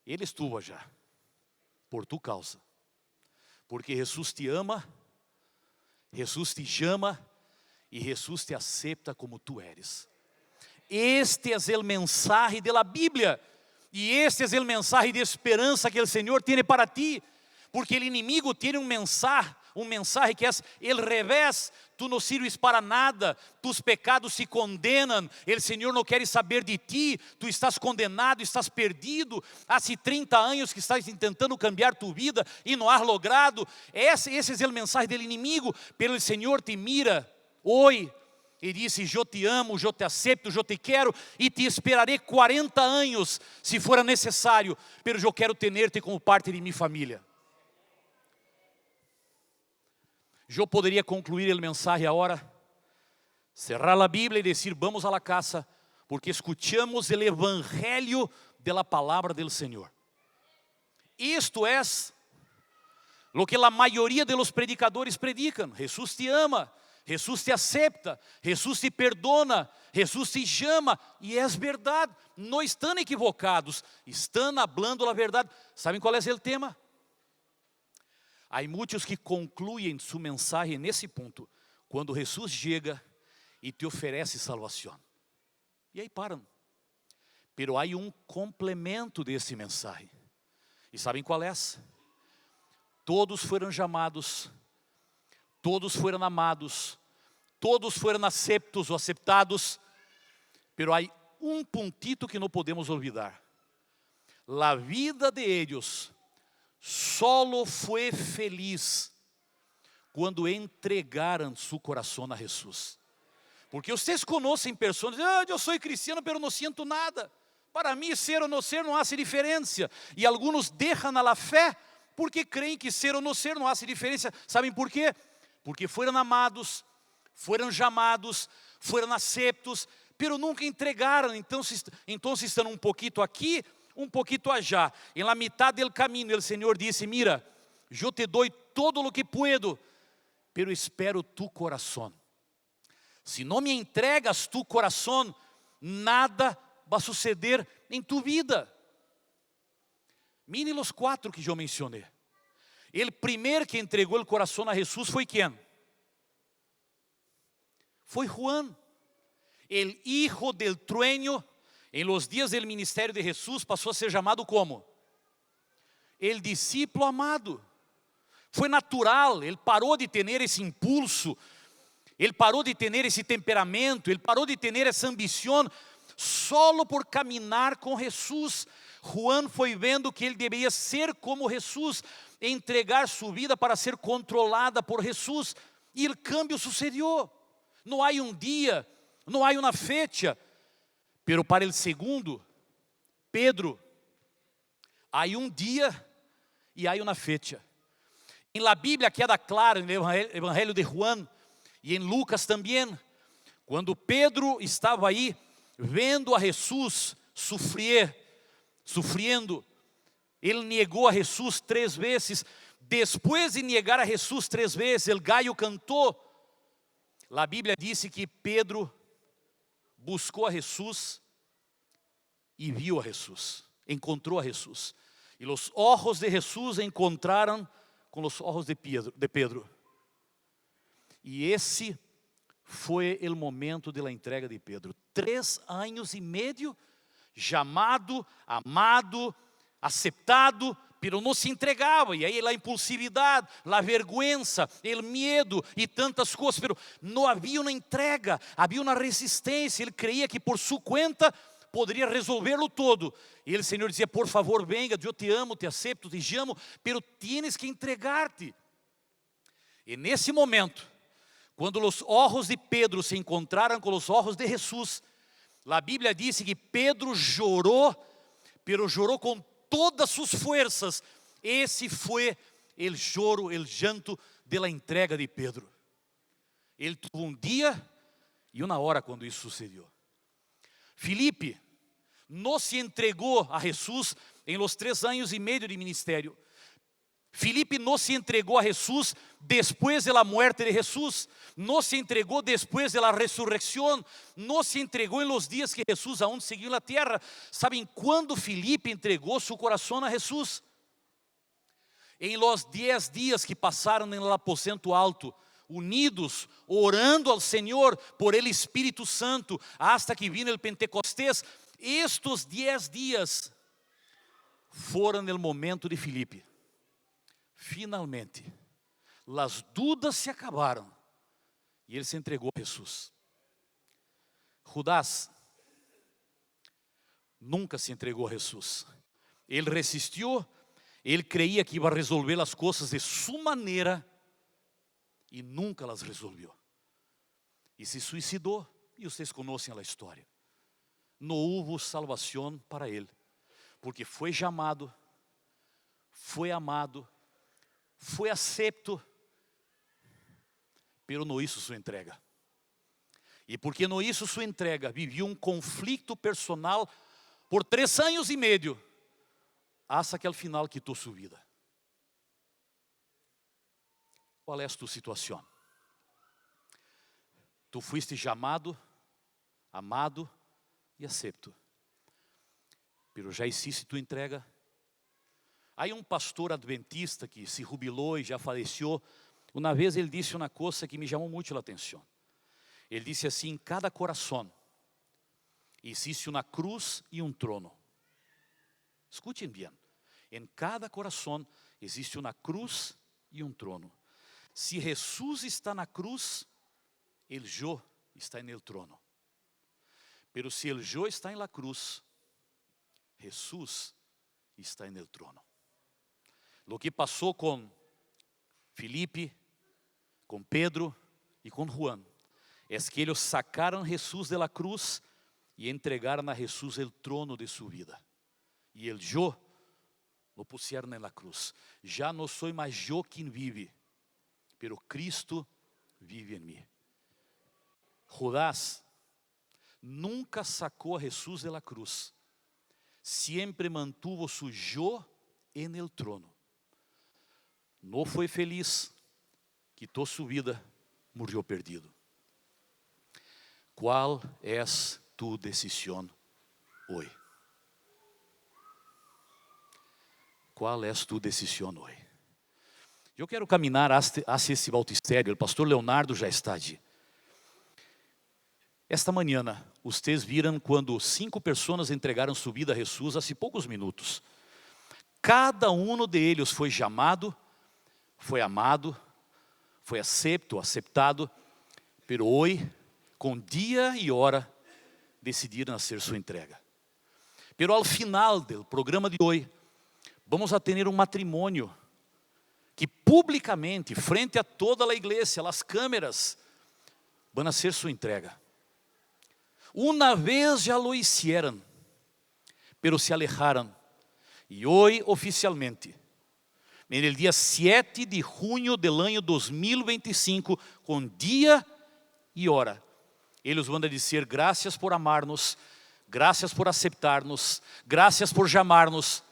Ele estuvo já, por tu causa. Porque Jesus te ama, Jesus te chama e Jesus te acepta como tu eres. Este é o mensaje de la Bíblia e este é o mensaje de esperança que o Senhor tem para ti, porque o inimigo tem um mensaje que é el revés. Tu não sirves para nada, tus pecados se condenam, o Senhor não quer saber de ti, tu estás condenado, estás perdido, há 30 anos que estás tentando cambiar tu vida e não has logrado. Esse é o mensagem do inimigo, pero o Senhor te mira hoje e diz, eu te amo, eu te acepto, eu te quero e te esperarei 40 anos se for necessário, pero eu quero tenerte como parte de minha família. Eu poderia concluir a mensagem agora, cerrar a Bíblia e dizer, vamos a la casa, porque escuchamos o evangelho de la palavra del Senhor. Isto é o que a maioria de los predicadores predicam. Jesus te ama, Jesus te acepta, Jesus te perdona, Jesus te chama, e é verdade, não estão equivocados, estão falando a verdade. Sabem qual é o tema? Há muitos que concluem sua mensagem nesse ponto, quando Jesus chega e te oferece salvação. E aí param. Pero há um complemento desse mensagem. E sabem qual é? Todos foram chamados, todos foram amados, todos foram aceptos ou aceptados, pero há um puntito que não podemos olvidar. A vida de eles solo foi feliz quando entregaram seu coração a Jesus. Porque vocês conhecem pessoas, eu sou cristiano, pero não sinto nada. Para mim, ser ou não ser não hace diferença. E alguns deixam a fé porque creem que ser ou não ser não hace diferença. Sabem por quê? Porque foram amados, foram chamados, foram aceptos, pero nunca entregaram. Então estão um pouquito aqui, um pouquito allá. Em la mitad del camino, o Senhor disse: mira, eu te dou todo o que puedo, pero espero tu coração. Se não me entregas tu coração, nada vai suceder em tu vida. Mire os 4 que eu mencionei. O primeiro que entregou o coração a Jesus foi quem? Foi Juan, el hijo del trueno. Em los dias do ministério de Jesus, passou a ser chamado como? El discípulo amado. Foi natural, ele parou de ter esse impulso, ele parou de ter esse temperamento, ele parou de ter essa ambição, solo por caminhar com Jesus. Juan foi vendo que ele deveria ser como Jesus, entregar sua vida para ser controlada por Jesus, e o câmbio sucedeu. Não há um dia, não há uma fecha, pero para o segundo, Pedro, há um dia e há uma fecha. Em la Bíblia queda claro, no Evangelho de Juan e em Lucas também, quando Pedro estava aí, vendo a Jesus sofrendo, ele negou a Jesus 3 vezes. Depois de negar a Jesus 3 vezes, o gallo cantou. A Bíblia disse que Pedro buscou a Jesus e viu a Jesus, encontrou a Jesus. E os olhos de Jesus encontraram com os olhos de Pedro. E esse foi o momento da entrega de Pedro. 3 anos e meio, chamado, amado, aceptado, pero não se entregava. E aí a impulsividade, a vergonha, o medo e tantas coisas. Pero não havia uma entrega, havia uma resistência. Ele creia que por sua conta poderia resolvê-lo todo. E o Senhor dizia: por favor, venga, eu te amo, te acepto, te chamo, pero tienes que entregar-te. E nesse momento, quando os olhos de Pedro se encontraram com os olhos de Jesus, a Bíblia diz que Pedro chorou, pero chorou com todas suas forças. Esse foi o choro, o llanto de la entrega de Pedro. Ele teve um dia e uma hora quando isso sucedeu. Filipe não se entregou a Jesus em los 3 anos e meio de ministério. Filipe não se entregou a Jesus depois da morte de Jesus, não se entregou depois da ressurreição, não se entregou em los dias que Jesus aún seguiu na terra. Sabem quando Filipe entregou seu coração a Jesus? Em los 10 dias que passaram no aposento alto, unidos, orando ao Senhor por el Espírito Santo, hasta que vino el Pentecostés. Estes 10 dias foram no momento de Filipe. Finalmente, as dúvidas se acabaram e ele se entregou a Jesus. Judas nunca se entregou a Jesus. Ele resistiu, ele creia que ia resolver as coisas de sua maneira e nunca las resolveu. E se suicidou, e vocês conhecem a história. Não houve salvação para ele, porque foi chamado, foi amado, foi acepto, pero não hizo sua entrega. E porque não hizo sua entrega, viveu um conflito personal por 3 anos e meio, hasta que al final quitou sua vida. Qual é a tua situação? Tu fuiste chamado, amado e acepto. Pero já hiciste tu entrega? Há pastor adventista que se jubilou e já faleceu. Uma vez ele disse uma coisa que me chamou muito a atenção. Ele disse assim: em cada coração existe uma cruz e trono. Escutem bem. Em cada coração existe uma cruz e trono. Se Jesus está na cruz, el yo está en el trono. Pero se el yo está en la cruz, Jesús está en el trono. Lo que pasó con Felipe, con Pedro y con Juan, es que ellos sacaron a Jesús de la cruz y entregaron a Jesús el trono de su vida. Y el yo lo pusieron en la cruz. Ya no soy más yo quien vive, pero Cristo vive en mí. Judas nunca sacó a Jesús de la cruz. Siempre mantuvo su yo en el trono. No fue feliz, quitó su vida, murió perdido. ¿Cuál es tu decisión hoy? ¿Cuál es tu decisión hoy? Eu quero caminhar hacia esse bautistério. O pastor Leonardo já está ali. Esta manhã, vocês viram quando 5 pessoas entregaram sua vida a Jesus há poucos minutos. Cada um deles foi chamado, foi amado, foi aceptado, pero hoje, com dia e hora, decidiram fazer sua entrega. Pero ao final do programa de hoje, vamos a ter matrimônio que publicamente, frente a toda a igreja, as câmeras, vão fazer sua entrega. Uma vez já lo hicieron, pero se alejaram. E hoje, oficialmente, no dia 7 de junho do ano 2025, com dia e hora, eles vão dizer: graças por amar-nos, graças por aceitar-nos, graças por chamar-nos,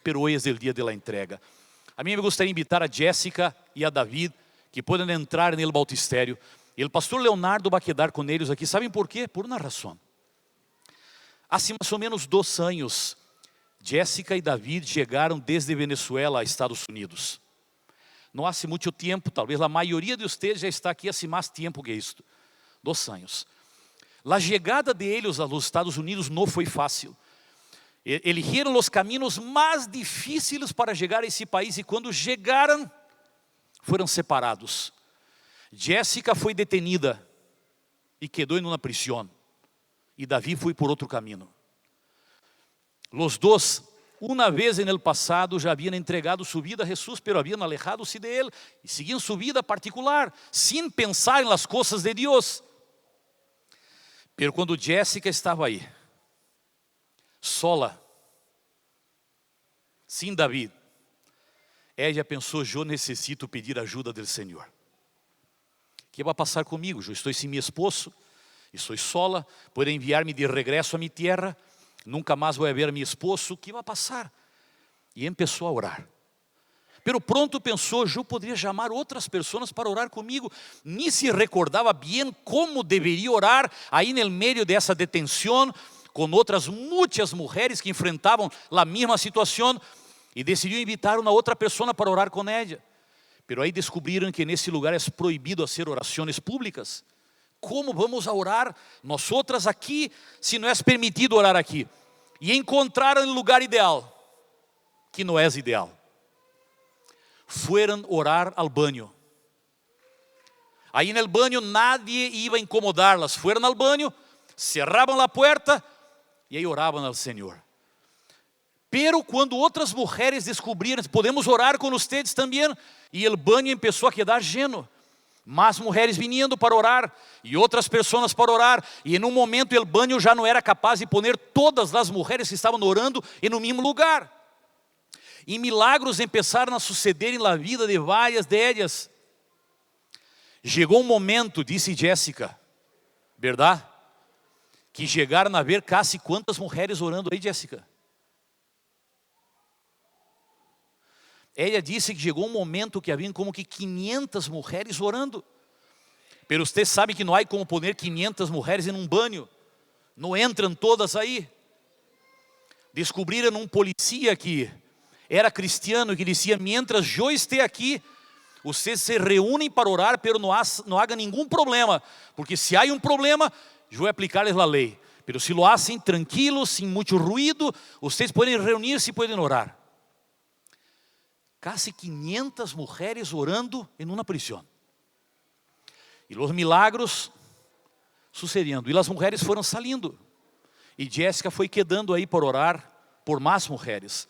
pero hoje é o dia da entrega. A mim me gostaria de invitar a Jéssica e a David, que podem entrar no bautistério. E o pastor Leonardo vai quedar com eles aqui. Sabem por quê? Por uma razão. Há mais ou menos 2 anos, Jéssica e David chegaram desde Venezuela a Estados Unidos. Não há muito tempo, talvez a maioria de vocês já está aqui há mais tempo que isto. 2 anos. A chegada de eles aos Estados Unidos não foi fácil. Eligieron os caminhos mais difíceis para chegar a esse país e quando chegaram, foram separados. Jéssica foi detenida e quedou em uma prisão. E Davi foi por outro caminho. Os dois, uma vez no passado, já haviam entregado sua vida a Jesus, pero haviam alejado-se de Ele e seguiam sua vida particular, sem pensar nas coisas de Deus. Pero quando Jéssica estava aí, sola, sem David, ela pensou: eu necessito pedir ajuda do Senhor. O que vai passar comigo? Eu estou sem meu esposo, estou sola, pode enviar-me de regresso a minha terra, nunca mais vou ver meu esposo, o que vai passar? E começou a orar. Pero pronto pensou: eu poderia chamar outras pessoas para orar comigo. Nem se recordava bem como deveria orar aí no meio dessa detenção, com outras muitas mulheres que enfrentavam a mesma situação, e decidiu invitar uma outra pessoa para orar com ela. Pero aí descobriram que nesse lugar é proibido fazer orações públicas. Como vamos a orar nós outras aqui, se não é permitido orar aqui? E encontraram o lugar ideal, que não é ideal. Foram orar ao banho. Aí no banho nadie iba a incomodá-las. Foram ao banho, cerravam a porta e aí oravam ao Senhor. Pero quando outras mulheres descobriram: podemos orar com vocês também, e o banho começou a quedar lleno. Mais mulheres vindo para orar, e outras pessoas para orar, e em um momento o banho já não era capaz de poner todas as mulheres que estavam orando em um mesmo lugar. E milagros começaram a suceder na vida de várias delas. Chegou um momento, disse Jéssica, verdade? Que chegaram a ver quase quantas mulheres orando aí, Jéssica? Ela disse que chegou um momento que havia como que 500 mulheres orando. Pero usted sabe que não há como poner 500 mulheres em um banho. Não entram todas aí. Descobriram um policia que era cristiano, que dizia: mientras eu esteja aqui, vocês se reúnem para orar, pero não haga nenhum problema, porque se há um problema, eu vou aplicar-lhes a lei. Pero se lo hacen tranquilos, sem muito ruído, vocês podem reunir-se e podem orar. Casi 500 mulheres orando em uma prisão. E os milagros sucedendo. E as mulheres foram saindo. E Jéssica foi quedando aí por orar por mais mulheres.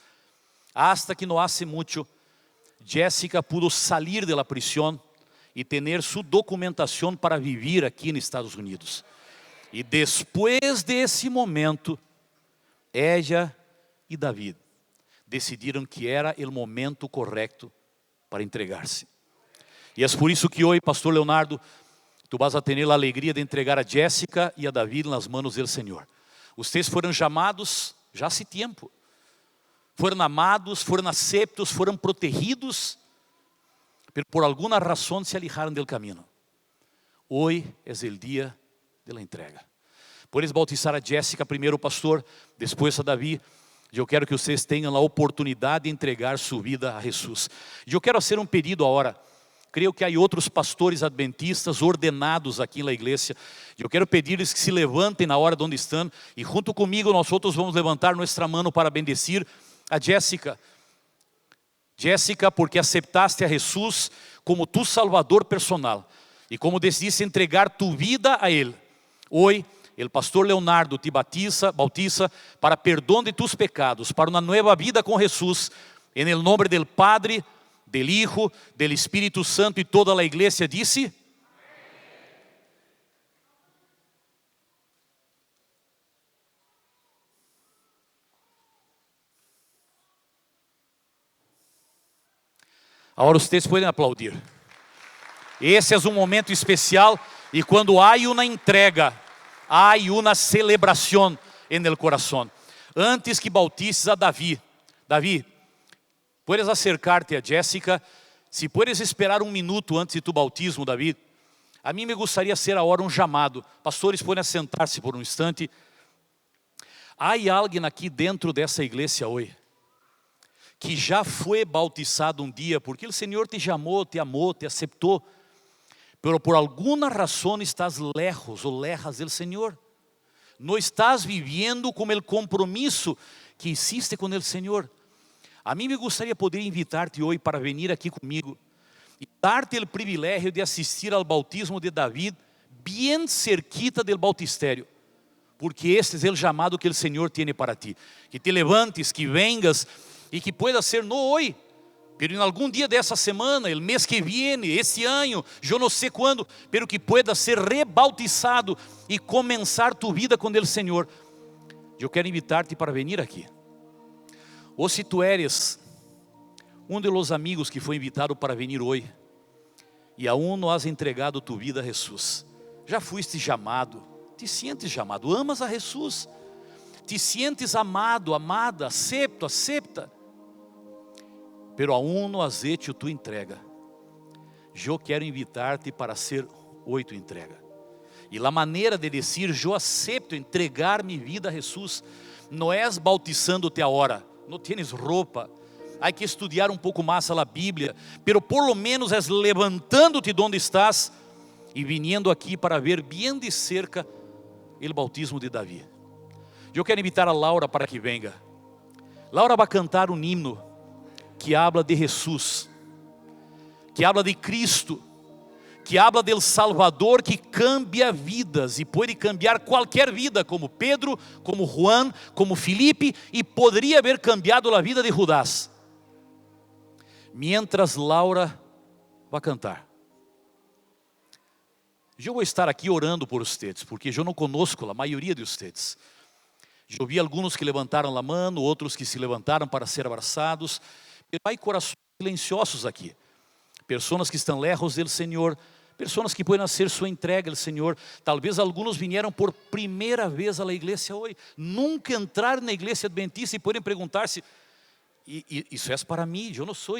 Hasta que no hace mucho, Jéssica pudo salir de la prisión y tener su documentación para vivir aquí en Estados Unidos. E después de esse momento, ella e David decidiram que era o momento correto para entregar-se. E é por isso que hoje, pastor Leonardo, tu vas a ter a alegria de entregar a Jéssica e a David nas mãos do Senhor. Vocês foram chamados já há tempo. Foram amados, foram aceptos, foram protegidos, pero por alguma razão se alejaram do caminho. Hoje é o dia da entrega. Puedes bautizar a Jéssica primeiro, pastor, depois a Davi. Eu quero que vocês tenham a oportunidade de entregar sua vida a Jesus. Eu quero fazer um pedido agora. Creio que há outros pastores adventistas ordenados aqui na igreja. Eu quero pedir-lhes que se levantem na hora onde estão e junto comigo nós outros vamos levantar nossa mão para bendecir a Jéssica. Jéssica, porque aceptaste a Jesus como tu Salvador personal e como decidiste entregar tu vida a Ele. Hoje, o pastor Leonardo te bautiza para perdão de tus pecados, para uma nova vida com Jesus, em nome do Padre, del Hijo, del Espírito Santo, e toda a igreja disse: agora vocês podem aplaudir. Esse é um momento especial, e quando há uma entrega, há uma celebração no coração. Antes que bautices a Davi, puedes acercar-te a Jéssica. Se puedes esperar um minuto antes de tu bautismo, David. A mim me gostaria ser agora um chamado. Pastores, podem assentar-se por um instante. Há alguém aqui dentro dessa igreja hoje que já foi bautizado um dia, porque o Senhor te chamou, te amou, te aceitou, pero por alguma razão estás lejos ou lejas do Senhor. Não estás vivendo com o compromisso que hiciste com o Senhor. A mim me gostaria poder invitar-te hoje para vir aqui comigo e dar-te o privilégio de assistir ao bautismo de David, bem cerquita do bautistério, porque este é o chamado que o Senhor tem para ti. Que te levantes, que vengas e que pueda ser no hoje, pero em algum dia dessa semana, o mês que vem, esse ano, eu não sei quando, pero que pueda ser rebautizado e começar tu vida com o Senhor. Eu quero invitar-te para vir aqui. Ou se tu eres um dos amigos que foi invitado para vir hoje e aún não has entregado tu vida a Jesus, já fuiste chamado, te sientes chamado, amas a Jesus, te sientes amado, amada, acepta, pero aún não has hecho tu entrega. Eu quero invitar-te para ser hoje tu entrega. E a maneira de dizer eu acepto entregar minha vida a Jesus não é bautizando-te agora. Não tienes roupa, há que estudar um pouco mais a Bíblia, pero por lo menos é levantando-te de onde estás e vindo aqui para ver bem de cerca o bautismo de Davi. Eu quero invitar a Laura para que venga. Laura vai cantar um himno que habla de Jesus, que habla de Cristo, que habla del Salvador que cambia vidas e pode cambiar qualquer vida, como Pedro, como Juan, como Felipe, e poderia haber cambiado a vida de Judas. Mientras Laura vai cantar, eu vou estar aqui orando por vocês, porque eu não conosco a maioria de vocês. Eu vi alguns que levantaram a mão, outros que se levantaram para ser abraçados. Há corações silenciosos aqui, pessoas que estão lejos do Senhor, pessoas que podem fazer sua entrega ao Senhor. Talvez alguns vieram por primeira vez à igreja hoje, nunca entraram na igreja adventista e podem perguntar-se: isso é para mim? Eu não sou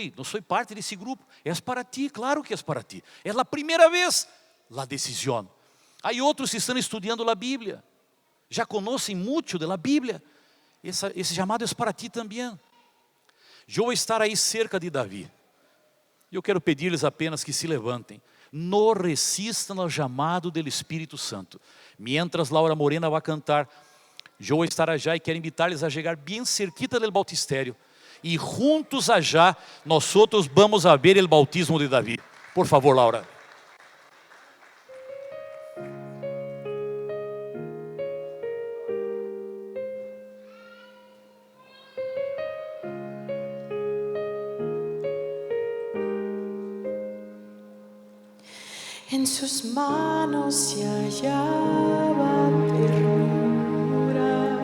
parte desse grupo. É para ti, claro que é para ti. É a primeira vez. la decisión. Hay otros que están estudiando la Biblia, ya conocen mucho de la Biblia. Ese llamado es para ti también. Yo voy a estar ahí cerca de David. Eu quero pedir-lhes apenas que se levantem. No resistam ao chamado do Espírito Santo. Mientras Laura Morena vai cantar, eu vou estar allá e quero invitar-lhes a chegar bem cerquita do bautistério. E juntos allá, nós outros vamos a ver o bautismo de Davi. Por favor, Laura. En sus manos se hallaba ternura,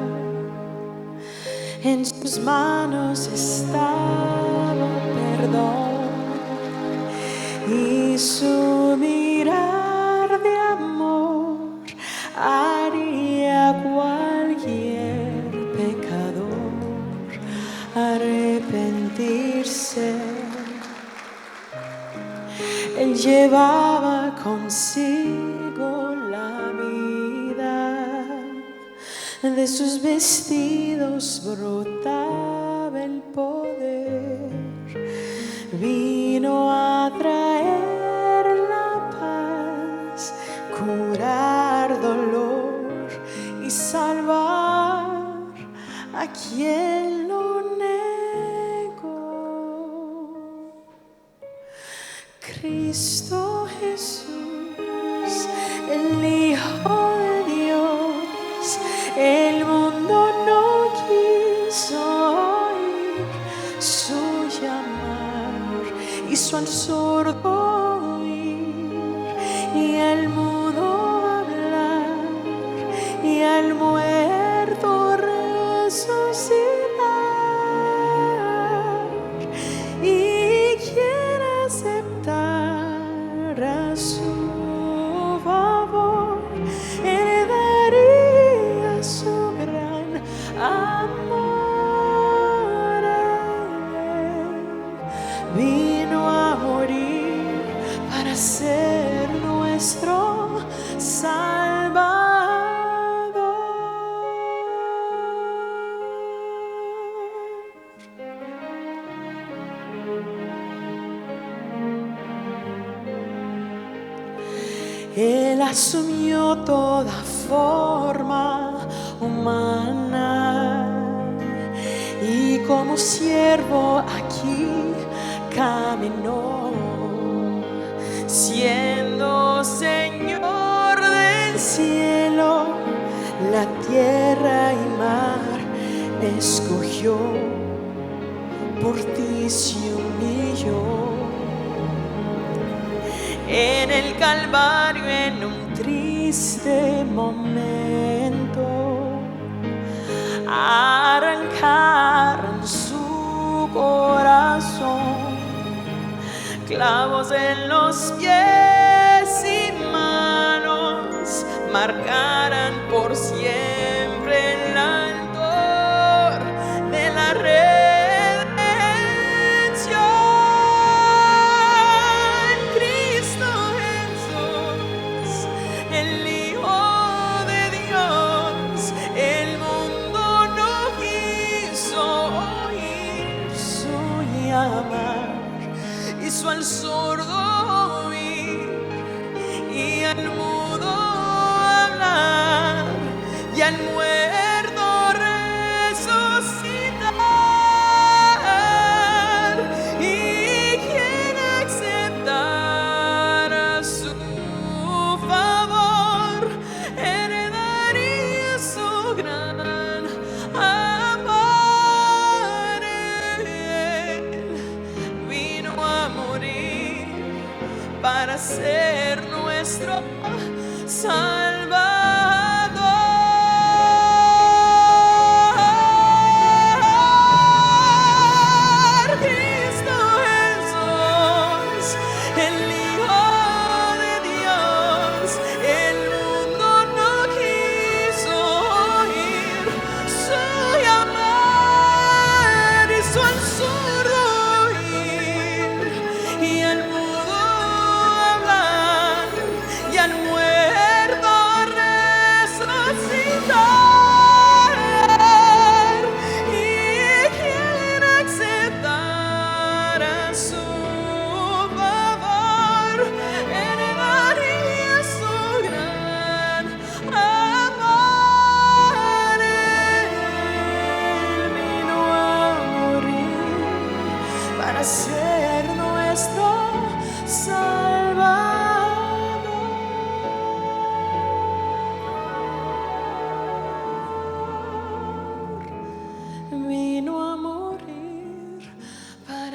en sus manos estaba perdón, y su mirar de amor haría cualquier pecador arrepentirse. Él llevaba consigo la vida, de sus vestidos brotaba el poder, vino a traer la paz, curar dolor y salvar a quien lo negó. Cristo Jesús, el Hijo de Dios, el mundo no quiso oír su llamar, hizo al sordo oír y al mudo hablar y al muerto resucitar. Y quien aceptara su favor heredaría su gran amor. Él vino a morir para ser nuestro Salvador. Él asumió toda forma humana y como siervo aquí caminó, siendo Señor del cielo, la tierra y mar escogió, por ti se humilló. En el Calvario, en un triste momento, arrancaron su corazón, clavos en los pies y manos, marcarán por siempre el autor de la redención. Cristo Jesús, el Hijo de Dios, el mundo no quiso oír su llamar, hizo al sordo oír y al mudo hablar y al muerto resucitar. Y quien aceptara su favor heredaría su gran amor. Él vino a morir para ser nuestro Salvador. Cristo Jesús, el Hijo de Dios, el mundo no quiso oír su llamar, hizo al sordo oír y al mudo hablar y al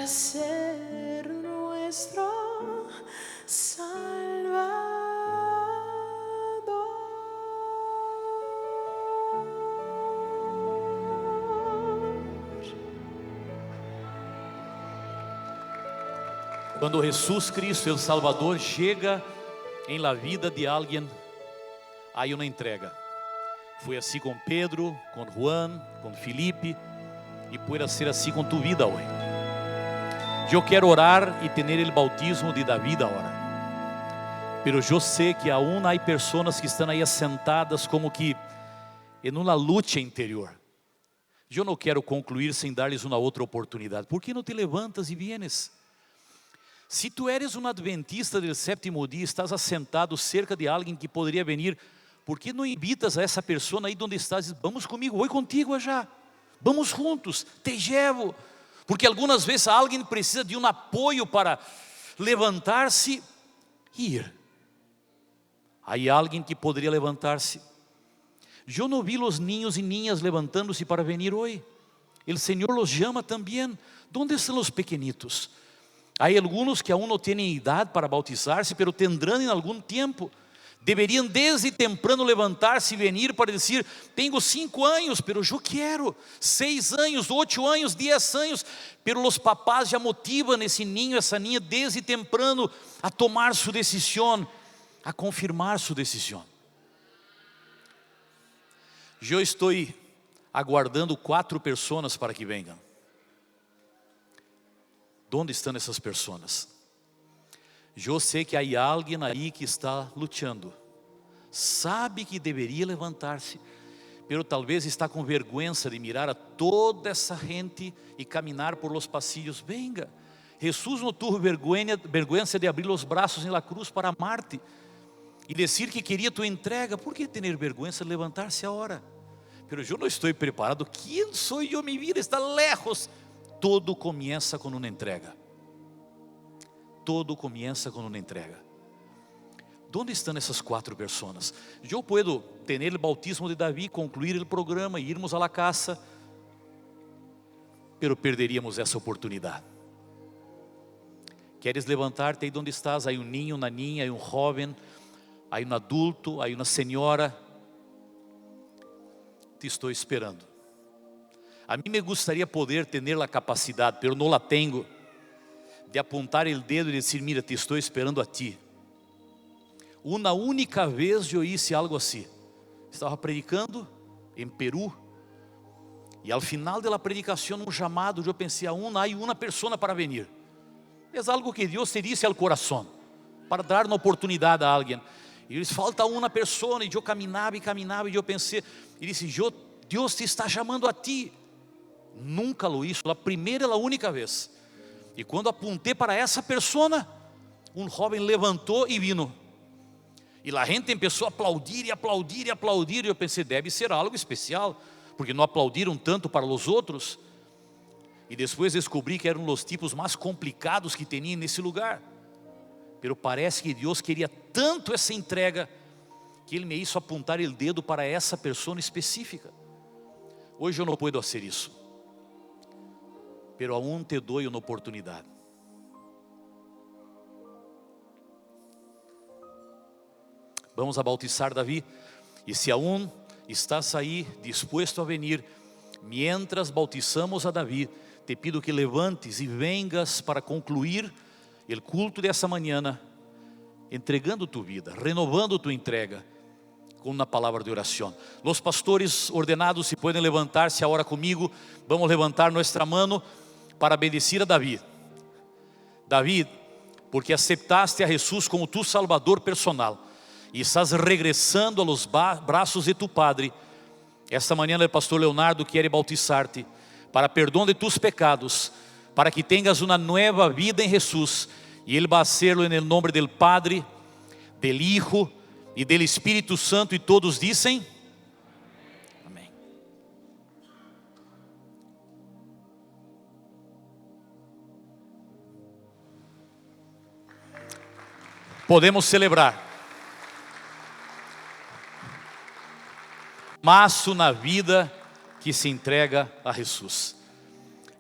para ser nuestro Salvador. Quando Jesús Cristo, el Salvador, chega em la vida de alguém, há uma entrega. Foi assim com Pedro, com Juan, com Felipe, e pode ser assim com tu vida hoje. Eu quero orar e ter o bautismo de David agora. Pero eu sei que aún há pessoas que estão aí assentadas como que em uma luta interior. Eu não quero concluir sem dar-lhes uma outra oportunidade. Por que não te levantas e vienes? Se tu eres um adventista do sétimo dia, estás assentado cerca de alguém que poderia vir, por que não invitas a essa pessoa aí onde estás? Diz, vamos comigo, vou contigo já. Vamos juntos, te llevo. Porque algumas vezes alguém precisa de um apoio para levantar-se e ir. Há alguém que poderia levantar-se. Eu não vi os ninhos e ninhas levantando-se para venir hoje. O Senhor los chama também. ¿Dónde estão os pequenitos? Há alguns que aún não têm idade para bautizar-se, pero tendrão em algum tempo. Deveriam desde temprano levantar-se e vir para dizer, tenho 5 anos, pero eu quero 6 anos, 8 anos, 10 anos. Pero os papás já motivam esse ninho, essa ninha desde temprano a tomar sua decisão, a confirmar sua decisão. Eu estou aguardando 4 pessoas para que venham. Onde estão essas pessoas? Eu sei que há alguém aí que está lutando. Sabe que deveria levantar-se, pero talvez está com vergonha de mirar a toda essa gente e caminhar por los pasillos. Venga, Jesus não teve vergonha de abrir os braços na cruz para amar-te e dizer que queria tua entrega. Por que ter vergonha de levantar-se agora? Pero eu não estou preparado. Quem sou eu? Minha vida está lejos. Todo começa com uma entrega. Todo começa com uma entrega. Onde estão essas 4 pessoas? Eu posso ter o bautismo de Davi, concluir o programa e irmos à la casa, pero perderíamos essa oportunidade. Queres levantar-te aí onde estás? Há um ninho, uma ninha, há um jovem, há um adulto, há uma senhora. Te estou esperando. A mim me gostaria poder ter a capacidade, pero não la tenho, de apontar o dedo e dizer, mira, te estou esperando a ti. Uma única vez eu hice algo assim. Estava predicando em Peru, e ao final da predicação, um chamado, eu pensei, há uma pessoa para vir. É algo que Deus te disse ao coração, para dar uma oportunidade a alguém. E eles falta uma pessoa, e eu caminhava, e eu pensei, e disse, Deus te está chamando a ti. Nunca lo hizo, a primeira e a única vez. E quando apontei para essa pessoa, um jovem levantou e vino. E a gente começou a aplaudir, e eu pensei, deve ser algo especial, porque não aplaudiram tanto para os outros. E depois descobri que eram os tipos mais complicados que tinham nesse lugar. Pero parece que Deus queria tanto essa entrega, que Ele me hizo apontar o dedo para essa pessoa específica. Hoje eu não posso fazer isso, pero aún te dou uma oportunidade. Vamos a bautizar Davi. E se aún estás aí disposto a venir, mientras bautizamos a Davi, te pido que levantes e vengas para concluir o culto dessa manhã, entregando tu vida, renovando tu entrega, com uma palavra de oração. Os pastores ordenados, se podem levantar-se agora comigo, vamos levantar nossa mão para bendecir a Davi. Davi, porque aceptaste a Jesus como tu Salvador personal e estás regressando a los braços de tu Padre, esta manhã o pastor Leonardo quer bautizar-te para perdão de tus pecados, para que tengas uma nova vida em Jesus, e Ele vai hacerlo en el nombre del Padre, del Hijo e del Espírito Santo, e todos dizem amém. Podemos celebrar. Mas na vida que se entrega a Jesus.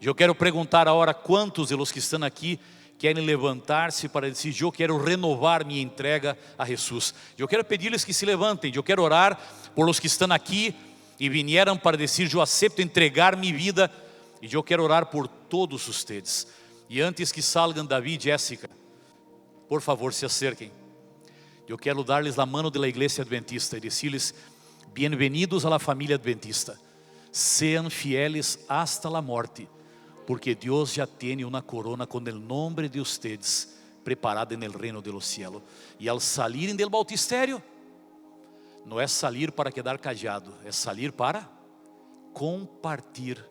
Eu quero perguntar agora quantos de los que estão aqui querem levantar-se para dizer: eu quero renovar minha entrega a Jesus. Eu quero pedir-lhes que se levantem. Eu quero orar por los que estão aqui e vieram para dizer: eu aceito entregar minha vida. E eu quero orar por todos vocês. E antes que salgam Davi e Jéssica, por favor se acerquem. Eu quero dar-lhes a mão da igreja adventista e dizer-lhes: bem-vindos à la família adventista. Sean fieles hasta la morte, porque Deus já tem uma corona com o nome de ustedes preparada no reino de los cielos. E al salirem del bautistério, não é sair para quedar callado, é sair para compartilhar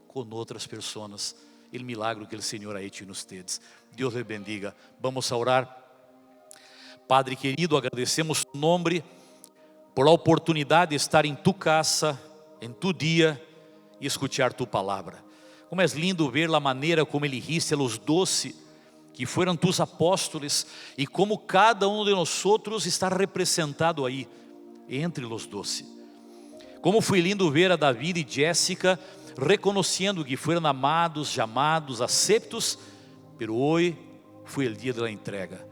com outras pessoas o milagre que o Senhor ha hecho em ustedes. Deus les bendiga. Vamos a orar. Padre querido, agradecemos tu nome por a oportunidade de estar em tu casa, em tu dia e escutar tu palavra. Como é lindo ver a maneira como elegiste a los 12 que foram tus apóstolos e como cada de nós está representado aí entre os 12. Como foi lindo ver a Davi e Jéssica reconhecendo que foram amados, chamados, aceptos, pero hoje foi o dia da entrega.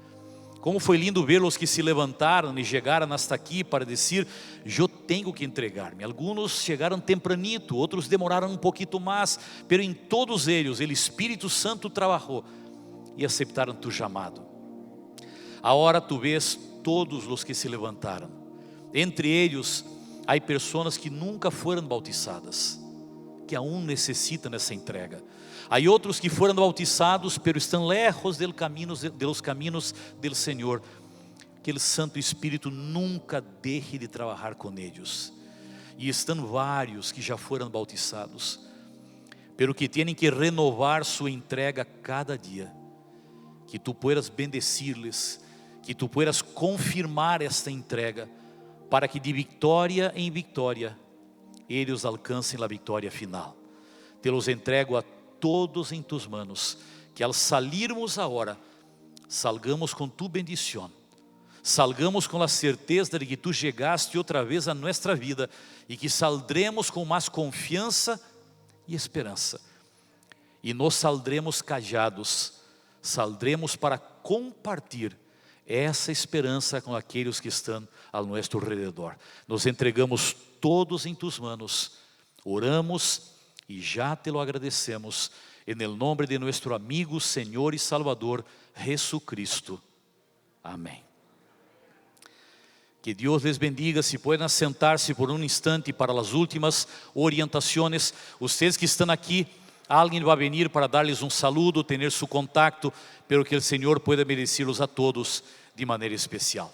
Como foi lindo ver-los que se levantaram e chegaram hasta aqui para dizer: eu tenho que entregar-me. Alguns chegaram tempranito, outros demoraram um pouquinho mais, pero em todos eles o Espírito Santo trabalhou e aceitaram tu chamado. Agora tu vês todos os que se levantaram. Entre eles há pessoas que nunca foram bautizadas, que aún necessitam essa entrega. Há outros que foram bautizados, pero estão lejos dos caminhos do Senhor. Que o Santo Espírito nunca deixe de trabalhar com eles. E estão vários que já foram bautizados, pero que têm que renovar sua entrega cada dia. Que tu puedas bendecir-les, que tu puedas confirmar esta entrega, para que de vitória em vitória eles alcancem a vitória final. Te los entrego a todos em tus manos, que al salirmos agora, salgamos com tu bendição, salgamos com a certeza de que tu chegaste outra vez a nossa vida, e que saldremos com mais confiança e esperança, e nos saldremos callados, saldremos para compartilhar essa esperança com aqueles que estão ao nosso redor. Nos entregamos todos em tus manos, oramos e já te lo agradecemos, en el nombre de nuestro amigo, Senhor e Salvador, Jesucristo. Amém. Que Deus les bendiga. Se pueden sentar-se por um instante para as últimas orientações. Vocês que estão aqui, alguém vai venir para dar-lhes um saludo, ter seu contacto, pero que o Senhor pueda bendecir-los a todos de maneira especial.